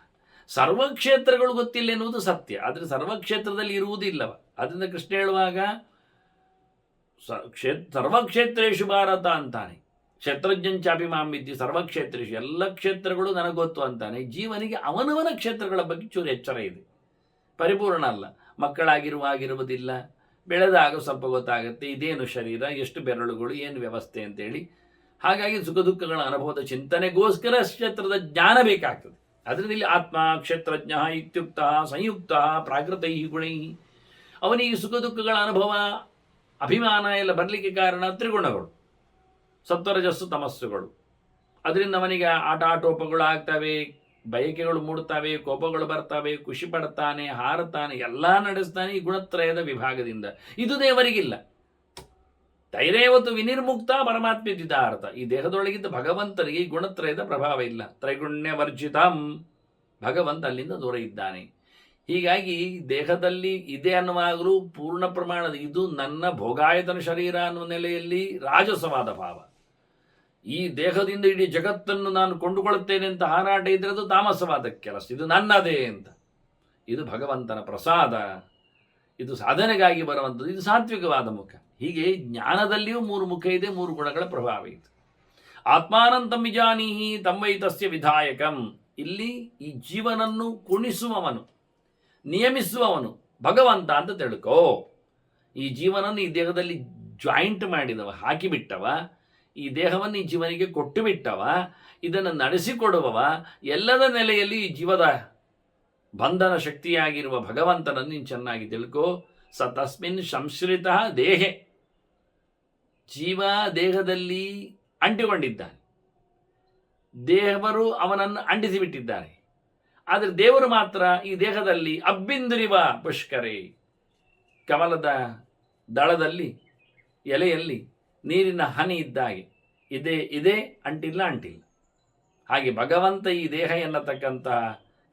ಸರ್ವಕ್ಷೇತ್ರಗಳು ಗೊತ್ತಿಲ್ಲ ಎನ್ನುವುದು ಸತ್ಯ, ಆದರೆ ಸರ್ವಕ್ಷೇತ್ರದಲ್ಲಿ ಇರುವುದಿಲ್ಲವ. ಅದರಿಂದ ಕೃಷ್ಣ ಹೇಳುವಾಗ ಸರ್ವಕ್ಷೇತ್ರೇಶು ಭಾರತ ಅಂತಾನೆ. ಕ್ಷೇತ್ರಜ್ಞಂಚಾಪಿ ಮಾಂ ವಿದ್ಯೆ ಸರ್ವಕ್ಷೇತ್ರೇಶು, ಎಲ್ಲ ಕ್ಷೇತ್ರಗಳು ನನಗೆ ಗೊತ್ತು ಅಂತಾನೆ. ಜೀವನಿಗೆ ಅವನವನ ಕ್ಷೇತ್ರಗಳ ಬಗ್ಗೆ ಚೂರು ಎಚ್ಚರ ಇದೆ, ಪರಿಪೂರ್ಣ ಅಲ್ಲ. ಮಕ್ಕಳಾಗಿರುವುದಿಲ್ಲ, ಬೆಳೆದಾಗ ಸ್ವಲ್ಪ ಗೊತ್ತಾಗುತ್ತೆ ಇದೇನು ಶರೀರ, ಎಷ್ಟು ಬೆರಳುಗಳು, ಏನು ವ್ಯವಸ್ಥೆ ಅಂತೇಳಿ. ಹಾಗಾಗಿ ಸುಖ ದುಃಖಗಳ ಅನುಭವದ ಚಿಂತನೆಗೋಸ್ಕರ ಕ್ಷೇತ್ರದ ಜ್ಞಾನ ಬೇಕಾಗ್ತದೆ. ಅದರಿಂದ ಇಲ್ಲಿ ಆತ್ಮ ಕ್ಷೇತ್ರಜ್ಞ ಇತ್ಯುಕ್ತ ಸಂಯುಕ್ತ ಪ್ರಾಕೃತೈ ಗುಣೈ. ಅವನಿಗೆ ಸುಖ ದುಃಖಗಳ ಅನುಭವ, ಅಭಿಮಾನ ಎಲ್ಲ ಬರಲಿಕ್ಕೆ ಕಾರಣ ತ್ರಿಗುಣಗಳು, ಸತ್ವರಜಸ್ಸು ತಮಸ್ಸುಗಳು. ಅದರಿಂದ ಅವನಿಗೆ ಆಟೋಪಗಳು ಆಗ್ತವೆ, ಬಯಕೆಗಳು ಮೂಡುತ್ತವೆ, ಕೋಪಗಳು ಬರ್ತವೆ, ಖುಷಿ ಪಡ್ತಾನೆ, ಹಾರುತ್ತಾನೆ, ಎಲ್ಲ ನಡೆಸ್ತಾನೆ ಈ ಗುಣತ್ರಯದ ವಿಭಾಗದಿಂದ. ಇದು ದೇವರಿಗಿಲ್ಲ. ತೈರೇವತ್ತು ವಿನಿರ್ಮುಕ್ತ ಪರಮಾತ್ಮಿತಾರ್ಥ. ಈ ದೇಹದೊಳಗಿದ್ದ ಭಗವಂತನಿಗೆ ಈ ಗುಣತ್ರಯದ ಪ್ರಭಾವ ಇಲ್ಲ. ತ್ರೈಗುಣ್ಯ ವರ್ಜಿತಂ, ಭಗವಂತ ಅಲ್ಲಿಂದ ದೂರ ಇದ್ದಾನೆ. ಹೀಗಾಗಿ ದೇಹದಲ್ಲಿ ಇದೆ ಅನ್ನುವಾಗಲೂ ಪೂರ್ಣ ಪ್ರಮಾಣದ ಇದು ನನ್ನ ಭೋಗಾಯತನ ಶರೀರ ಅನ್ನುವ ನೆಲೆಯಲ್ಲಿ ರಾಜಸವಾದ ಭಾವ. ಈ ದೇಹದಿಂದ ಇಡೀ ಜಗತ್ತನ್ನು ನಾನು ಕೊಂಡುಕೊಳ್ಳುತ್ತೇನೆ ಅಂತ ಹಾರಾಟ ಇದ್ರೆ ಅದು ತಾಮಸವಾದ ಕೆಲಸ. ಇದು ನನ್ನದೇ ಅಂತ. ಇದು ಭಗವಂತನ ಪ್ರಸಾದ, ಇದು ಸಾಧನೆಗಾಗಿ ಬರುವಂಥದ್ದು, ಇದು ಸಾತ್ವಿಕವಾದ ಮುಖ. ಹೀಗೆ ಜ್ಞಾನದಲ್ಲಿಯೂ 3 ಮುಖ ಇದೆ, 3 ಗುಣಗಳ ಪ್ರಭಾವ ಇದೆ. ಆತ್ಮಾನಂತಂ ವಿಜಾನೀಹಿ ತಮ್ಮೈ ತಸ್ಯ ವಿಧಾಯಕಂ. ಇಲ್ಲಿ ಈ ಜೀವನನ್ನು ಕುಣಿಸುವವನು, ನಿಯಮಿಸುವವನು ಭಗವಂತ ಅಂತ ತಿಳ್ಕೋ. ಈ ಜೀವನನ್ನು ಈ ದೇಹದಲ್ಲಿ ಜಾಯಿಂಟ್ ಮಾಡಿದವ, ಹಾಕಿಬಿಟ್ಟವ, ಈ ದೇಹವನ್ನು ಈ ಜೀವನಿಗೆ ಕೊಟ್ಟು ಬಿಟ್ಟವ, ಇದನ್ನು ನಡೆಸಿಕೊಡುವವ, ಎಲ್ಲದ ನೆಲೆಯಲ್ಲಿ ಈ ಜೀವದ ಬಂಧನ ಶಕ್ತಿಯಾಗಿರುವ ಭಗವಂತನನ್ನು ನೀನು ಚೆನ್ನಾಗಿ ತಿಳ್ಕೋ. ಸ ತಸ್ಮಿನ್ ಸಂಶ್ರಿತ ದೇಹೆ. ಜೀವ ದೇಹದಲ್ಲಿ ಅಂಟಿಕೊಂಡಿದ್ದಾನೆ. ದೇವರು ಅವನನ್ನು ಅಂಟಿಸಿಬಿಟ್ಟಿದ್ದಾರೆ. ಆದರೆ ದೇವರು ಮಾತ್ರ ಈ ದೇಹದಲ್ಲಿ ಅಬ್ಬಿಂದುರಿವ ಪುಷ್ಕರೇ, ಕಮಲದ ದಳದಲ್ಲಿ ಎಲೆಯಲ್ಲಿ ನೀರಿನ ಹನಿ ಇದ್ದಾಗೆ ಇದೇ ಅಂಟಿಲ್ಲ. ಹಾಗೆ ಭಗವಂತ ಈ ದೇಹ ಎನ್ನತಕ್ಕಂತಹ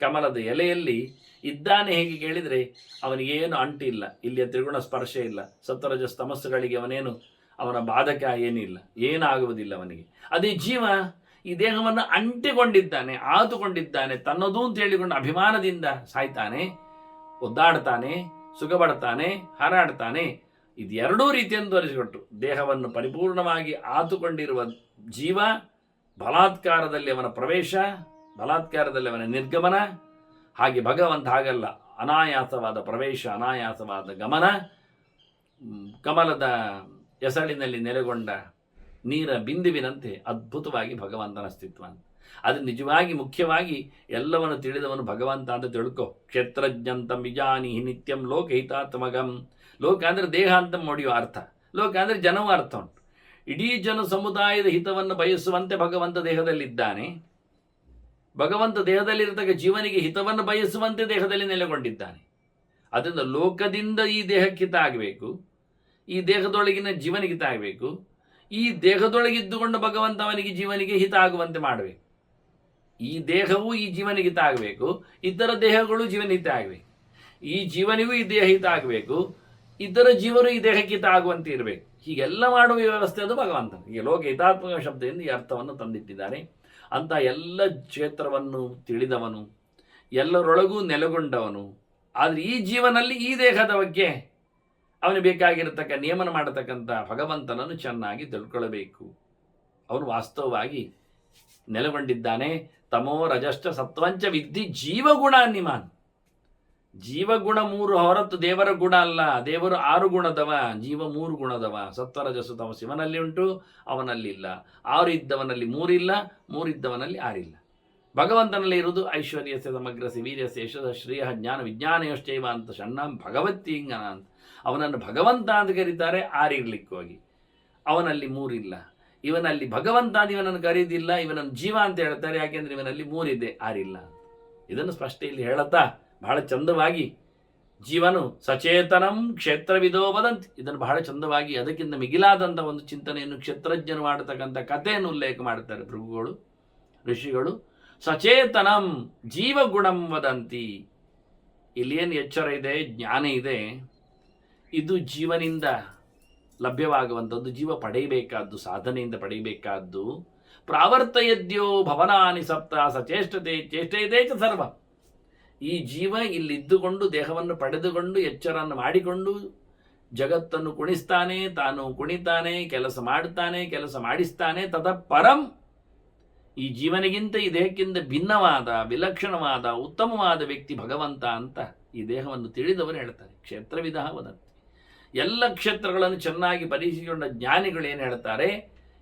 ಕಮಲದ ಎಲೆಯಲ್ಲಿ ಇದ್ದಾನೆ. ಹೇಗೆ ಕೇಳಿದರೆ ಅವನಿಗೇನು ಅಂಟಿಲ್ಲ, ಇಲ್ಲಿಯ ತ್ರಿಗುಣ ಸ್ಪರ್ಶ ಇಲ್ಲ, ಸತ್ವರಜಸ್ ತಮಸ್ಸುಗಳಿಗೆ ಅವನ ಬಾಧಕ ಏನಿಲ್ಲ, ಏನಾಗುವುದಿಲ್ಲ ಅವನಿಗೆ. ಅದೇ ಜೀವ ಈ ದೇಹವನ್ನು ಅಂಟಿಕೊಂಡಿದ್ದಾನೆ, ಆತುಕೊಂಡಿದ್ದಾನೆ, ತನ್ನದು ಅಂತ ಹೇಳಿಕೊಂಡು ಅಭಿಮಾನದಿಂದ ಸಾಯ್ತಾನೆ, ಒದ್ದಾಡ್ತಾನೆ, ಸುಖಪಡ್ತಾನೆ, ಹಾರಾಡ್ತಾನೆ. ಇದೆರಡೂ ರೀತಿಯನ್ನು ತೋರಿಸಿಕೊಟ್ಟು ದೇಹವನ್ನು ಪರಿಪೂರ್ಣವಾಗಿ ಆತುಕೊಂಡಿರುವ ಜೀವ ಬಲಾತ್ಕಾರದಲ್ಲಿ ಅವನ ಪ್ರವೇಶ, ಬಲಾತ್ಕಾರದಲ್ಲಿ ಅವನ ನಿರ್ಗಮನ. ಹಾಗೆ ಭಗವಂತ ಹಾಗಲ್ಲ, ಅನಾಯಾಸವಾದ ಪ್ರವೇಶ, ಅನಾಯಾಸವಾದ ಗಮನ. ಕಮಲದ ಎಸಳಿನಲ್ಲಿ ನೆಲೆಗೊಂಡ ನೀರ ಬಿಂದುವಿನಂತೆ ಅದ್ಭುತವಾಗಿ ಭಗವಂತನ ಅಸ್ತಿತ್ವ. ಅದು ನಿಜವಾಗಿ ಮುಖ್ಯವಾಗಿ ಎಲ್ಲವನ್ನು ತಿಳಿದವನು ಭಗವಂತ ಅಂತ ತಿಳ್ಕೊ. ಕ್ಷೇತ್ರಜ್ಞಂತಂ ವಿಜಾನಿಹಿ ನಿತ್ಯಂ ಲೋಕಹಿತಾತ್ಮಗಂ. ಲೋಕ ಅಂದರೆ ದೇಹ ಅಂತ ನೋಡಿಯೋ ಅರ್ಥ, ಲೋಕ ಅಂದರೆ ಜನವೂ ಅರ್ಥ ಉಂಟು. ಇಡೀ ಜನ ಸಮುದಾಯದ ಹಿತವನ್ನು ಬಯಸುವಂತೆ ಭಗವಂತ ದೇಹದಲ್ಲಿದ್ದಾನೆ. ಭಗವಂತ ದೇಹದಲ್ಲಿರತಕ್ಕ ಜೀವನಿಗೆ ಹಿತವನ್ನು ಬಯಸುವಂತೆ ದೇಹದಲ್ಲಿ ನೆಲೆಗೊಂಡಿದ್ದಾನೆ. ಅದರಿಂದ ಲೋಕದಿಂದ ಈ ದೇಹಕ್ಕೆ ಹಿತ ಆಗಬೇಕು, ಈ ದೇಹದೊಳಗಿನ ಜೀವನಿಗೆ ಹಿತ ಆಗಬೇಕು, ಈ ದೇಹದೊಳಗಿದ್ದುಕೊಂಡು ಭಗವಂತ ಅವನಿಗೆ ಜೀವನಿಗೆ ಹಿತ ಆಗುವಂತೆ ಮಾಡಬೇಕು. ಈ ದೇಹವು ಈ ಜೀವನಿಗೆ ಹಿತ ಆಗಬೇಕು, ಇತರ ದೇಹಗಳು ಜೀವನಿಗೆ ಹಿತ ಆಗಬೇಕು. ಈ ಜೀವನಿಗೂ ಈ ದೇಹ ಹಿತ ಆಗಬೇಕು, ಇತರ ಜೀವರು ಈ ದೇಹಕ್ಕೆ ಹಿತ ಆಗುವಂತೆ ಇರಬೇಕು. ಹೀಗೆಲ್ಲ ಮಾಡುವ ವ್ಯವಸ್ಥೆ ಅದು ಭಗವಂತನ. ಈಗ ಲೋಕ ಹಿತಾತ್ಮಕ ಶಬ್ದದಿಂದ ಈ ಅರ್ಥವನ್ನು ತಂದಿಟ್ಟಿದ್ದಾರೆ. ಅಂತ ಎಲ್ಲ ಕ್ಷೇತ್ರವನ್ನು ತಿಳಿದವನು, ಎಲ್ಲರೊಳಗೂ ನೆಲೆಗೊಂಡವನು. ಆದರೆ ಈ ಜೀವನಲ್ಲಿ ಈ ದೇಹದ ಬಗ್ಗೆ ಅವನು ಬೇಕಾಗಿರತಕ್ಕ ನಿಯಮನ ಮಾಡತಕ್ಕಂಥ ಭಗವಂತನನ್ನು ಚೆನ್ನಾಗಿ ತಿಳ್ಕೊಳ್ಳಬೇಕು. ಅವನು ವಾಸ್ತವವಾಗಿ ನೆಲೆಗೊಂಡಿದ್ದಾನೆ. ತಮೋ ರಜಶ್ಚ ಸತ್ವಂಚ ವಿದ್ಧಿ ಜೀವಗುಣ ನಿಮಾನ್. ಜೀವಗುಣ 3 ಹೊರತು ದೇವರ ಗುಣ ಅಲ್ಲ. ದೇವರು 6 ಗುಣದವ, ಜೀವ 3 ಗುಣದವ. ಸತ್ವರಜಸ್ಸು ತಮಸ್ಸು ಇವನಲ್ಲಿ ಉಂಟು, ಅವನಲ್ಲಿ ಇಲ್ಲ. 6 ಇದ್ದವನಲ್ಲಿ 3 ಇಲ್ಲ, 3 ಇದ್ದವನಲ್ಲಿ 6 ಇಲ್ಲ. ಭಗವಂತನಲ್ಲಿ ಇರುವುದು ಐಶ್ವರ್ಯಸ್ಯ ಸಮಗ್ರಸ್ಯ ವೀರ್ಯಸ್ಯ ಯಶಸ್ಸ ಶ್ರೇಯ ಜ್ಞಾನ ವಿಜ್ಞಾನಯೋಶ್ಚೈವ ಅಂತ ಷಣ್ಣಂ ಭಗವತ್ತೀಂಗನ ಅಂತ. ಅವನನ್ನು ಭಗವಂತ ಅಂತ ಕರೀತಾರೆ 6 ಇರ್ಲಿಕ್ಕೋಗಿ. ಅವನಲ್ಲಿ 3 ಇಲ್ಲ. ಇವನಲ್ಲಿ ಭಗವಂತ ಅಂತ ಇವನನ್ನು ಕರೀದಿಲ್ಲ, ಇವನನ್ನು ಜೀವ ಅಂತ ಹೇಳ್ತಾರೆ. ಯಾಕೆಂದ್ರೆ ಇವನಲ್ಲಿ 3 ಇದೆ, 6 ಇಲ್ಲ. ಇದನ್ನು ಸ್ಪಷ್ಟ ಇಲ್ಲಿ ಹೇಳುತ್ತಾ ಬಹಳ ಚಂದವಾಗಿ ಜೀವನು ಸಚೇತನಂ ಕ್ಷೇತ್ರವಿದೋ ವದಂತಿ. ಇದನ್ನು ಬಹಳ ಚಂದವಾಗಿ ಅದಕ್ಕಿಂತ ಮಿಗಿಲಾದಂಥ ಒಂದು ಚಿಂತನೆಯನ್ನು ಕ್ಷೇತ್ರಜ್ಞರು ಮಾಡತಕ್ಕಂಥ ಕಥೆಯನ್ನು ಉಲ್ಲೇಖ ಮಾಡುತ್ತಾರೆ ಭೃಗುಗಳು, ಋಷಿಗಳು. ಸಚೇತನಂ ಜೀವಗುಣಂ ವದಂತಿ. ಇಲ್ಲೇನು ಎಚ್ಚರ ಇದೆ, ಜ್ಞಾನ ಇದೆ, ಇದು ಜೀವನಿಂದ ಲಭ್ಯವಾಗುವಂಥದ್ದು, ಜೀವ ಪಡೆಯಬೇಕಾದ್ದು, ಸಾಧನೆಯಿಂದ ಪಡೆಯಬೇಕಾದ್ದು. ಪ್ರಾವರ್ತಯದ್ಯೋ ಭವನಾನಿ ಸಪ್ತ ಸಚೇಷ್ಟತೆ ಚೇಷ್ಟತೆ ಚ ಸರ್ವ. ಈ ಜೀವ ಇಲ್ಲಿದ್ದುಕೊಂಡು ದೇಹವನ್ನು ಪಡೆದುಕೊಂಡು ಎಚ್ಚರನ್ನು ಮಾಡಿಕೊಂಡು ಜಗತ್ತನ್ನು ಕುಣಿಸ್ತಾನೆ, ತಾನು ಕುಣಿತಾನೆ, ಕೆಲಸ ಮಾಡ್ತಾನೆ, ಕೆಲಸ ಮಾಡಿಸ್ತಾನೆ. ತದ ಪರಂ, ಈ ಜೀವನಿಗಿಂತ ಈ ದೇಹಕ್ಕಿಂತ ಭಿನ್ನವಾದ, ವಿಲಕ್ಷಣವಾದ, ಉತ್ತಮವಾದ ವ್ಯಕ್ತಿ ಭಗವಂತ ಅಂತ ಈ ದೇಹವನ್ನು ತಿಳಿದವರು ಹೇಳ್ತಾರೆ. ಕ್ಷೇತ್ರವಿಧ ವದಂತಿ. ಎಲ್ಲ ಕ್ಷೇತ್ರಗಳನ್ನು ಚೆನ್ನಾಗಿ ಪರಿಶೀಲಿಸಿಕೊಂಡ ಜ್ಞಾನಿಗಳು ಏನು ಹೇಳ್ತಾರೆ,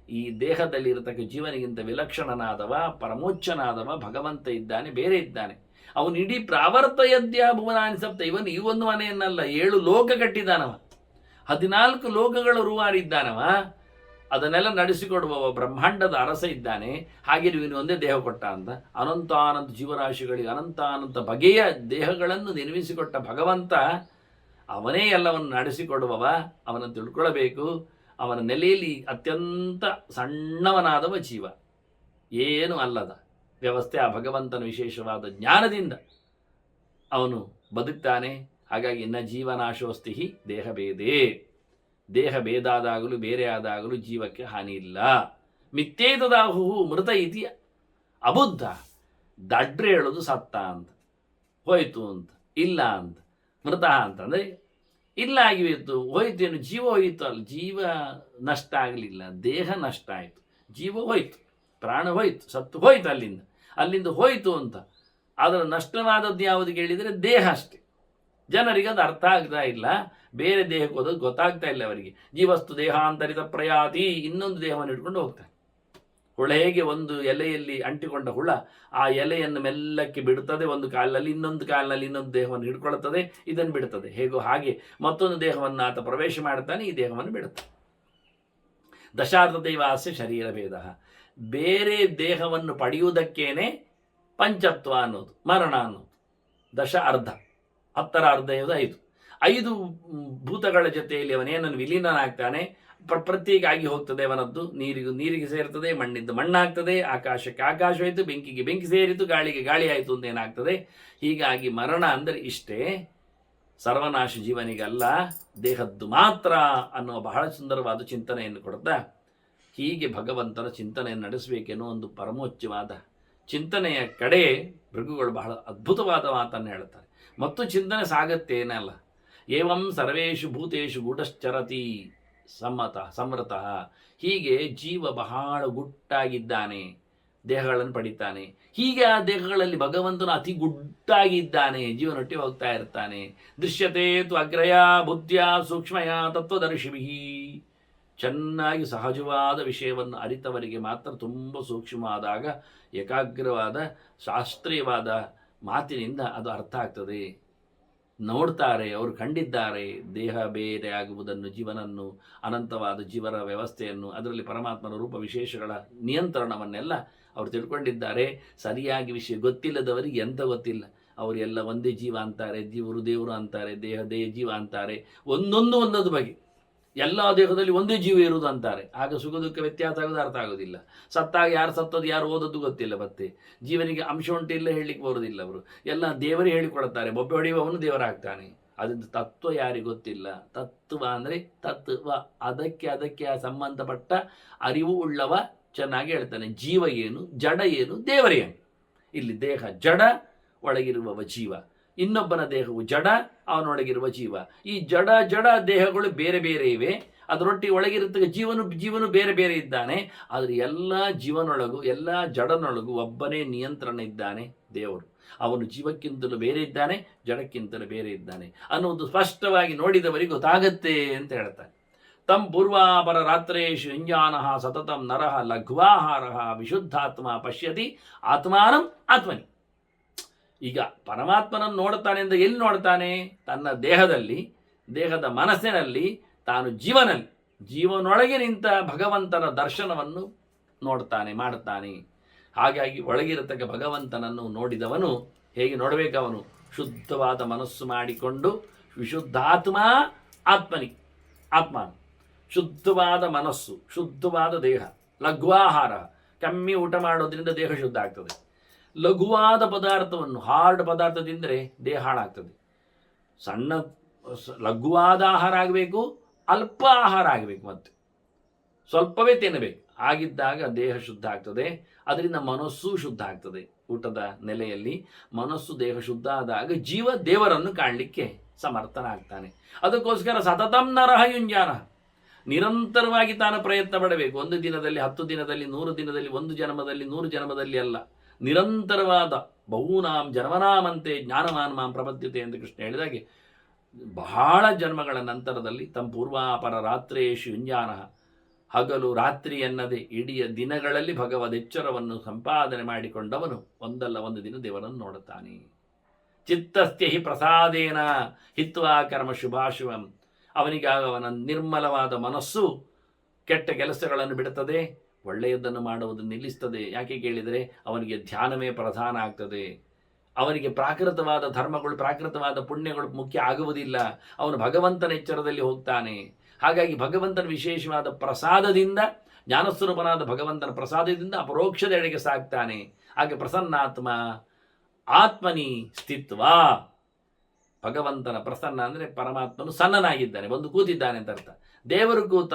ಈ ದೇಹದಲ್ಲಿ ಇರತಕ್ಕ ಜೀವನಿಗಿಂತ ವಿಲಕ್ಷಣನಾದವ, ಪರಮೋಚ್ಚನಾದವ ಭಗವಂತ ಇದ್ದಾನೆ, ಬೇರೆ ಇದ್ದಾನೆ. ಅವನು ಇಡೀ ಪ್ರಾವರ್ತಯದ್ಯ ಭುವನಾನಿ ಸಪ್ತ. ಇವನು ಈ ಒಂದು ಮನೆಯನ್ನಲ್ಲ, 7 ಲೋಕ ಕಟ್ಟಿದ್ದಾನವ, 14 ಲೋಕಗಳ ರೂವಾರಿದ್ದಾನವ. ಅದನ್ನೆಲ್ಲ ನಡೆಸಿಕೊಡುವವ ಬ್ರಹ್ಮಾಂಡದ ಅರಸ ಇದ್ದಾನೆ. ಹಾಗೆ ಇವನು ಒಂದೇ ದೇಹ ಕೊಟ್ಟ ಅಂತ ಅನಂತಾನಂತ ಜೀವರಾಶಿಗಳಿಗೆ ಅನಂತಾನಂತ ಬಗೆಯ ದೇಹಗಳನ್ನು ನಿರ್ಮಿಸಿಕೊಟ್ಟ ಭಗವಂತ ಅವನೇ ಎಲ್ಲವನ್ನು ನಡೆಸಿಕೊಡುವವ. ಅವನನ್ನು ತಿಳ್ಕೊಳ್ಬೇಕು. ಅವನ ನೆಲೆಯಲ್ಲಿ ಅತ್ಯಂತ ಸಣ್ಣವನಾದವ ಜೀವ, ಏನು ಅಲ್ಲದ ವ್ಯವಸ್ಥೆ. ಆ ಭಗವಂತನ ವಿಶೇಷವಾದ ಜ್ಞಾನದಿಂದ ಅವನು ಬದುಕ್ತಾನೆ. ಹಾಗಾಗಿ ನ ಜೀವನಾಶೋಸ್ತಿ ದೇಹ ಭೇದೇ. ದೇಹ ಭೇದಾದಾಗಲೂ ಬೇರೆ ಆದಾಗಲೂ ಜೀವಕ್ಕೆ ಹಾನಿ ಇಲ್ಲ. ಮಿಥ್ಯೇತದಾಹು ಮೃತ ಇತಿ ಅಬುದ್ಧ. ದಡ್ರೆ ಹೇಳೋದು ಸತ್ತ ಅಂತ, ಹೋಯ್ತು ಅಂತ, ಇಲ್ಲ ಅಂತ. ಮೃತ ಅಂತಂದರೆ ಇಲ್ಲ ಆಗಿತ್ತು, ಹೋಯ್ತು. ಏನು ಜೀವ ಹೋಯಿತು ಅಲ್ಲ, ಜೀವ ನಷ್ಟ ಆಗಲಿಲ್ಲ, ದೇಹ ನಷ್ಟ ಆಯಿತು, ಜೀವ ಹೋಯ್ತು, ಪ್ರಾಣ ಹೋಯ್ತು, ಸತ್ತು ಹೋಯ್ತು, ಅಲ್ಲಿಂದ ಹೋಯ್ತು ಅಂತ. ಅದರ ನಷ್ಟವಾದದ್ದು ಯಾವುದು ಕೇಳಿದರೆ ದೇಹ ಅಷ್ಟೇ. ಜನರಿಗೆ ಅದು ಅರ್ಥ ಆಗ್ತಾ ಇಲ್ಲ. ಬೇರೆ ದೇಹಕ್ಕೆ ಹೋದದ್ದು ಗೊತ್ತಾಗ್ತಾ ಇಲ್ಲ ಅವರಿಗೆ. ಜೀವಸ್ತು ದೇಹಾಂತರಿತ ಪ್ರಯಾತಿ, ಇನ್ನೊಂದು ದೇಹವನ್ನು ಇಟ್ಕೊಂಡು ಹೋಗ್ತಾನೆ. ಹುಳ ಹೇಗೆ ಒಂದು ಎಲೆಯಲ್ಲಿ ಅಂಟಿಕೊಂಡ ಹುಳ ಆ ಎಲೆಯನ್ನು ಮೆಲ್ಲಕ್ಕೆ ಬಿಡುತ್ತದೆ, ಒಂದು ಕಾಲಿನಲ್ಲಿ ಇನ್ನೊಂದು ಕಾಲಿನಲ್ಲಿ ಇನ್ನೊಂದು ದೇಹವನ್ನು ಹಿಡ್ಕೊಳ್ಳುತ್ತದೆ, ಇದನ್ನು ಬಿಡುತ್ತದೆ. ಹೇಗೋ ಹಾಗೆ ಮತ್ತೊಂದು ದೇಹವನ್ನು ಆತ ಪ್ರವೇಶ ಮಾಡ್ತಾನೆ, ಈ ದೇಹವನ್ನು ಬಿಡುತ್ತಾನೆ. ದಶಾರ್ಧದೈವಾಸ್ಯ ಶರೀರಭೇದ. ಬೇರೆ ದೇಹವನ್ನು ಪಡೆಯುವುದಕ್ಕೇನೆ ಪಂಚತ್ವ ಅನ್ನೋದು, ಮರಣ ಅನ್ನೋದು. ದಶ ಅರ್ಧ, 10ರ ಅರ್ಧ ಇರೋದು 5. 5 ಭೂತಗಳ ಜೊತೆಯಲ್ಲಿ ಅವನೇನನ್ನು ವಿಲೀನನಾಗ್ತಾನೆ. ಪ್ರತ್ಯೇಕ ಆಗಿ ಹೋಗ್ತದೆ ಅವನದ್ದು. ನೀರಿಗೆ ಸೇರ್ತದೆ, ಮಣ್ಣಿದ್ದು ಮಣ್ಣಾಗ್ತದೆ, ಆಕಾಶಕ್ಕೆ ಆಕಾಶ ಆಯಿತು, ಬೆಂಕಿಗೆ ಬೆಂಕಿ ಸೇರಿತು, ಗಾಳಿಗೆ ಗಾಳಿ ಆಯಿತು ಅಂತ ಏನಾಗ್ತದೆ. ಹೀಗಾಗಿ ಮರಣ ಅಂದರೆ ಇಷ್ಟೇ, ಸರ್ವನಾಶ ಜೀವನಿಗಲ್ಲ, ದೇಹದ್ದು ಮಾತ್ರ ಅನ್ನುವ ಬಹಳ ಸುಂದರವಾದ ಚಿಂತನೆಯನ್ನು ಕೊಡ್ತಾ, ಹೀಗೆ ಭಗವಂತನ ಚಿಂತನೆಯನ್ನು ನಡೆಸಬೇಕೆನ್ನೋ ಒಂದು ಪರಮೋಚ್ಚವಾದ ಚಿಂತನೆಯ ಕಡೆ ಭೃಗುಗಳು ಬಹಳ ಅದ್ಭುತವಾದ ಮಾತನ್ನು ಹೇಳ್ತಾರೆ. ಮತ್ತು ಚಿಂತನೆ ಸಾಗತ್ತೆ ಏನಲ್ಲ. ಏವಂ ಸರ್ವೇಷು ಭೂತೇಷು ಗೂಢಶ್ಚರತಿ ಸಂವೃತಃ. ಹೀಗೆ ಜೀವ ಬಹಳ ಗುಟ್ಟಾಗಿದ್ದಾನೆ, ದೇಹಗಳನ್ನು ಪಡಿತಾನೆ. ಹೀಗೆ ಆ ದೇಹಗಳಲ್ಲಿ ಭಗವಂತನು ಅತಿ ಗುಟ್ಟಾಗಿದ್ದಾನೆ, ಜೀವನೊಟ್ಟಿಗೆ ಹೋಗ್ತಾ ಇರ್ತಾನೆ. ದೃಶ್ಯತೆ ತು ಅಗ್ರಯ ಬುದ್ಧಿಯ ಸೂಕ್ಷ್ಮಯ ತತ್ವದರ್ಶಿಭಿ. ಚೆನ್ನಾಗಿ ಸಹಜವಾದ ವಿಷಯವನ್ನು ಅರಿತವರಿಗೆ ಮಾತ್ರ ತುಂಬ ಸೂಕ್ಷ್ಮವಾದಾಗ ಏಕಾಗ್ರವಾದ ಶಾಸ್ತ್ರೀಯವಾದ ಮಾತಿನಿಂದ ಅದು ಅರ್ಥ ಆಗ್ತದೆ. ನೋಡ್ತಾರೆ, ಅವರು ಕಂಡಿದ್ದಾರೆ ದೇಹ ಬೇರೆ ಆಗುವುದನ್ನು, ಜೀವನನ್ನು, ಅನಂತವಾದ ಜೀವನ ವ್ಯವಸ್ಥೆಯನ್ನು, ಅದರಲ್ಲಿ ಪರಮಾತ್ಮನ ರೂಪ ವಿಶೇಷಗಳ ನಿಯಂತ್ರಣವನ್ನೆಲ್ಲ ಅವರು ತಿಳ್ಕೊಂಡಿದ್ದಾರೆ. ಸರಿಯಾಗಿ ವಿಷಯ ಗೊತ್ತಿಲ್ಲದವರಿಗೆ ಎಂತ ಗೊತ್ತಿಲ್ಲ. ಅವರೆಲ್ಲ ಒಂದೇ ಜೀವ ಅಂತಾರೆ, ದೇವರು ಅಂತಾರೆ, ದೇಹ ಜೀವ ಅಂತಾರೆ, ಒಂದೊಂದು ಬಗೆ. ಎಲ್ಲ ದೇಹದಲ್ಲಿ ಒಂದೇ ಜೀವ ಇರುವುದು ಅಂತಾರೆ. ಆಗ ಸುಖ ದುಃಖ ವ್ಯತ್ಯಾಸ ಆಗೋದು ಅರ್ಥ ಆಗೋದಿಲ್ಲ. ಸತ್ತಾಗ ಯಾರು ಸತ್ತೋದು ಯಾರು ಓದೋದು ಗೊತ್ತಿಲ್ಲ. ಮತ್ತೆ ಜೀವನಿಗೆ ಅಂಶ ಉಂಟಿಲ್ಲ ಹೇಳಲಿಕ್ಕೆ ಬರೋದಿಲ್ಲ. ಅವರು ಎಲ್ಲ ದೇವರೇ ಹೇಳಿಕೊಡ್ತಾರೆ. ಬೊಬ್ಬೆ ಹೊಡೆಯುವವನು ದೇವರಾಗ್ತಾನೆ. ಅದರಿಂದ ತತ್ವ ಯಾರಿಗೆ ಗೊತ್ತಿಲ್ಲ. ತತ್ವ ಅಂದರೆ ತತ್ವ, ಅದಕ್ಕೆ ಸಂಬಂಧಪಟ್ಟ ಅರಿವು ಉಳ್ಳವ ಚೆನ್ನಾಗಿ ಹೇಳ್ತಾನೆ. ಜೀವ ಏನು, ಜಡ ಏನು, ದೇವರೇನು. ಇಲ್ಲಿ ದೇಹ ಜಡ, ಒಳಗಿರುವವ ಜೀವ. ಇನ್ನೊಬ್ಬನ ದೇಹವು ಜಡ, ಅವನೊಳಗಿರುವ ಜೀವ. ಈ ಜಡ ದೇಹಗಳು ಬೇರೆ ಬೇರೆ ಇವೆ. ಅದರೊಟ್ಟಿಗೆ ಒಳಗಿರುತ್ತ ಜೀವನು ಬೇರೆ ಬೇರೆ ಇದ್ದಾನೆ. ಆದರೆ ಎಲ್ಲ ಜೀವನೊಳಗು, ಎಲ್ಲ ಜಡನೊಳಗು ಒಬ್ಬನೇ ನಿಯಂತ್ರಣ ಇದ್ದಾನೆ, ದೇವರು. ಅವನು ಜೀವಕ್ಕಿಂತಲೂ ಬೇರೆ ಇದ್ದಾನೆ, ಜಡಕ್ಕಿಂತಲೂ ಬೇರೆ ಇದ್ದಾನೆ ಅನ್ನೋದು ಸ್ಪಷ್ಟವಾಗಿ ನೋಡಿದವರಿಗೆ ಗೊತ್ತಾಗತ್ತೆ ಅಂತ ಹೇಳ್ತಾನೆ. ತಂ ಪೂರ್ವಾಪರ ರಾತ್ರೇಶು ಯುಂಜಾನಃ ಸತತಂ ನರಃ ಲಘ್ವಾಹಾರಃ ವಿಶುದ್ಧಾತ್ಮ ಪಶ್ಯತಿ ಆತ್ಮಾನಂ ಆತ್ಮನಿ. ಈಗ ಪರಮಾತ್ಮನನ್ನು ನೋಡ್ತಾನೆ ಅಂತ ಎಲ್ಲಿ ನೋಡ್ತಾನೆ? ತನ್ನ ದೇಹದಲ್ಲಿ, ದೇಹದ ಮನಸ್ಸಿನಲ್ಲಿ, ತಾನು ಜೀವನೊಳಗೆ ನಿಂತ ಭಗವಂತನ ದರ್ಶನವನ್ನು ನೋಡ್ತಾನೆ, ಮಾಡ್ತಾನೆ. ಹಾಗಾಗಿ ಒಳಗಿರತಕ್ಕ ಭಗವಂತನನ್ನು ನೋಡಿದವನು ಹೇಗೆ ನೋಡಬೇಕವನು? ಶುದ್ಧವಾದ ಮನಸ್ಸು ಮಾಡಿಕೊಂಡು ವಿಶುದ್ಧಾತ್ಮ ಆತ್ಮ, ಶುದ್ಧವಾದ ಮನಸ್ಸು, ಶುದ್ಧವಾದ ದೇಹ, ಲಘ್ವಾಹಾರ, ಕಮ್ಮಿ ಊಟ ಮಾಡೋದ್ರಿಂದ ದೇಹ ಶುದ್ಧ ಆಗ್ತದೆ. ಲಘುವಾದ ಪದಾರ್ಥವನ್ನು, ಹಾರ್ಡ್ ಪದಾರ್ಥ ತಿಂದರೆ ದೇಹ ಹಾಳಾಗ್ತದೆ. ಲಘುವಾದ ಆಹಾರ ಆಗಬೇಕು, ಅಲ್ಪ ಆಹಾರ ಆಗಬೇಕು, ಮತ್ತು ಸ್ವಲ್ಪವೇ ತಿನ್ನಬೇಕು. ಆಗಿದ್ದಾಗ ದೇಹ ಶುದ್ಧ ಆಗ್ತದೆ. ಅದರಿಂದ ಮನಸ್ಸು ಶುದ್ಧ ಆಗ್ತದೆ. ಊಟದ ನೆಲೆಯಲ್ಲಿ ಮನಸ್ಸು ದೇಹ ಶುದ್ಧ ಆದಾಗ ಜೀವ ದೇವರನ್ನು ಕಾಣಲಿಕ್ಕೆ ಸಮರ್ಥನಾಗ್ತಾನೆ. ಅದಕ್ಕೋಸ್ಕರ ಸತತಂ ನರಃ ಯುಂಜಾನಃ, ನಿರಂತರವಾಗಿ ತಾನು ಪ್ರಯತ್ನ ಪಡಬೇಕು. 1 ದಿನದಲ್ಲಿ, 10 ದಿನದಲ್ಲಿ, 100 ದಿನದಲ್ಲಿ, 1 ಜನ್ಮದಲ್ಲಿ, 100 ಜನ್ಮದಲ್ಲಿ ಅಲ್ಲ, ನಿರಂತರವಾದ ಬಹೂನಾಂ ಜನ್ಮನಾಮಂತೆ ಜ್ಞಾನವಾನ್ ಮಾಂ ಪ್ರಪದ್ಯತೆ ಎಂದು ಕೃಷ್ಣ ಹೇಳಿದಾಗೆ ಬಹಳ ಜನ್ಮಗಳ ನಂತರದಲ್ಲಿ ತಮ್ಮ ಪೂರ್ವಾಪರ ರಾತ್ರೇಶು ಯುಂಜಾನಃ, ಹಗಲು ರಾತ್ರಿ ಎನ್ನದೆ ಇಡೀ ದಿನಗಳಲ್ಲಿ ಭಗವದೆಚ್ಚರವನ್ನು ಸಂಪಾದನೆ ಮಾಡಿಕೊಂಡವನು ಒಂದಲ್ಲ ಒಂದು ದಿನ ದೇವರನ್ನು ನೋಡುತ್ತಾನೆ. ಚಿತ್ತಸ್ಥ್ಯ ಹಿ ಪ್ರಸಾದೇನ ಹಿತ್ವಾ ಕರ್ಮ ಶುಭಾಶುಭಂ. ಅವನಿಗಾಗ ಅವನ ನಿರ್ಮಲವಾದ ಮನಸ್ಸು ಕೆಟ್ಟ ಕೆಲಸಗಳನ್ನು ಬಿಡುತ್ತದೆ, ಒಳ್ಳೆಯದನ್ನು ಮಾಡುವುದನ್ನು ನಿಲ್ಲಿಸ್ತದೆ. ಯಾಕೆ ಕೇಳಿದರೆ ಅವನಿಗೆ ಧ್ಯಾನವೇ ಪ್ರಧಾನ ಆಗ್ತದೆ. ಅವನಿಗೆ ಪ್ರಾಕೃತವಾದ ಧರ್ಮಗಳು, ಪ್ರಾಕೃತವಾದ ಪುಣ್ಯಗಳು ಮುಖ್ಯ ಆಗುವುದಿಲ್ಲ. ಅವನು ಭಗವಂತನ ಎಚ್ಚರದಲ್ಲಿ ಹೋಗ್ತಾನೆ. ಹಾಗಾಗಿ ಭಗವಂತನ ವಿಶೇಷವಾದ ಪ್ರಸಾದದಿಂದ, ಜ್ಞಾನಸ್ವರೂಪನಾದ ಭಗವಂತನ ಪ್ರಸಾದದಿಂದ ಅಪರೋಕ್ಷದೆಡೆಗೆ ಸಾಗ್ತಾನೆ. ಹಾಗೆ ಪ್ರಸನ್ನಾತ್ಮ ಆತ್ಮನಿ ಸ್ಥಿತ್ವ. ಭಗವಂತನ ಪ್ರಸನ್ನ ಅಂದರೆ ಪರಮಾತ್ಮನು ಸನ್ನನಾಗಿದ್ದಾನೆ, ಬಂದು ಕೂತಿದ್ದಾನೆ ಅಂತ ಅರ್ಥ. ದೇವರು ಕೂತ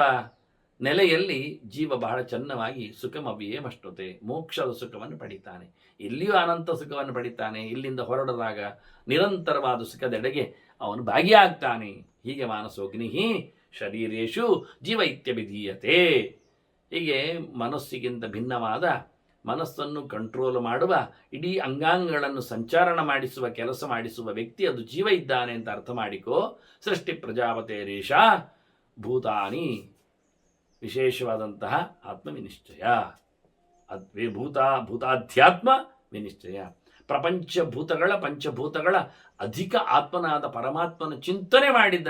ನೆಲೆಯಲ್ಲಿ ಜೀವ ಬಹಳ ಚೆನ್ನಾಗಿ ಸುಖಮವ್ಯೇಮಷ್ಟೊತೆ, ಮೋಕ್ಷದ ಸುಖವನ್ನು ಪಡಿತಾನೆ. ಇಲ್ಲಿಯೂ ಅನಂತ ಸುಖವನ್ನು ಪಡಿತಾನೆ. ಇಲ್ಲಿಂದ ಹೊರಡದಾಗ ನಿರಂತರವಾದ ಸುಖದೆಡೆಗೆ ಅವನು ಭಾಗಿಯಾಗ್ತಾನೆ. ಹೀಗೆ ಮಾನಸೋಗ್ನಿ ಶರೀರೇಶು ಜೀವ ಇತ್ಯಭಿಧೀಯತೆ. ಹೀಗೆ ಮನಸ್ಸಿಗಿಂತ ಭಿನ್ನವಾದ, ಮನಸ್ಸನ್ನು ಕಂಟ್ರೋಲ್ ಮಾಡುವ, ಇಡೀ ಅಂಗಾಂಗಗಳನ್ನು ಸಂಚಾರಣ ಮಾಡಿಸುವ ಕೆಲಸ ಮಾಡಿಸುವ ವ್ಯಕ್ತಿ ಅದು ಜೀವ ಇದ್ದಾನೆ ಅಂತ ಅರ್ಥ ಮಾಡಿಕೋ. ಸೃಷ್ಟಿ ಪ್ರಜಾಪತೇರೀಶ ಭೂತಾನಿ, ವಿಶೇಷವಾದಂತಹ ಆತ್ಮ ವಿನಿಶ್ಚಯ, ಭೂತಾಧ್ಯಾತ್ಮ ವಿನಿಶ್ಚಯ. ಪಂಚಭೂತಗಳ ಅಧಿಕ ಆತ್ಮನಾದ ಪರಮಾತ್ಮನ ಚಿಂತನೆ ಮಾಡಿದ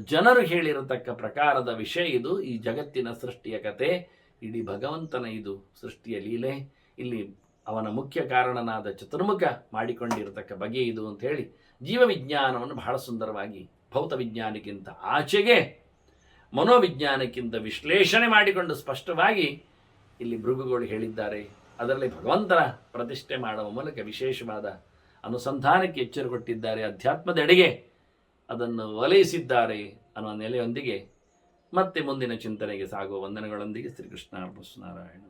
ಜನರು ಹೇಳಿರತಕ್ಕ ಪ್ರಕಾರದ ವಿಷಯ ಇದು. ಈ ಜಗತ್ತಿನ ಸೃಷ್ಟಿಯ ಕತೆ, ಇಡೀ ಭಗವಂತನ ಇದು ಸೃಷ್ಟಿಯ ಲೀಲೆ. ಇಲ್ಲಿ ಅವನ ಮುಖ್ಯ ಕಾರಣನಾದ ಚತುರ್ಮುಖ ಮಾಡಿಕೊಂಡಿರತಕ್ಕ ಬಗೆ ಇದು ಅಂತ ಹೇಳಿ ಜೀವವಿಜ್ಞಾನವನ್ನು ಬಹಳ ಸುಂದರವಾಗಿ ಭೌತ ವಿಜ್ಞಾನಕ್ಕಿಂತ ಆಚೆಗೆ ಮನೋವಿಜ್ಞಾನಕ್ಕಿಂತ ವಿಶ್ಲೇಷಣೆ ಮಾಡಿಕೊಂಡು ಸ್ಪಷ್ಟವಾಗಿ ಇಲ್ಲಿ ಭೃಗುಗಳು ಹೇಳಿದ್ದಾರೆ. ಅದರಲ್ಲಿ ಭಗವಂತನ ಪ್ರತಿಷ್ಠೆ ಮಾಡುವ ಮೂಲಕ ವಿಶೇಷವಾದ ಅನುಸಂಧಾನಕ್ಕೆ ಎಚ್ಚರ ಕೊಟ್ಟಿದ್ದಾರೆ, ಅಧ್ಯಾತ್ಮದೆಡೆಗೆ ಅದನ್ನು ಒಲೈಸಿದ್ದಾರೆ ಅನ್ನುವ ನೆಲೆಯೊಂದಿಗೆ ಮತ್ತೆ ಮುಂದಿನ ಚಿಂತನೆಗೆ ಸಾಗುವ ವಂದನೆಗಳೊಂದಿಗೆ ಶ್ರೀಕೃಷ್ಣ ಅರ್ಪಣಮಸ್ತು. ನಾರಾಯಣ.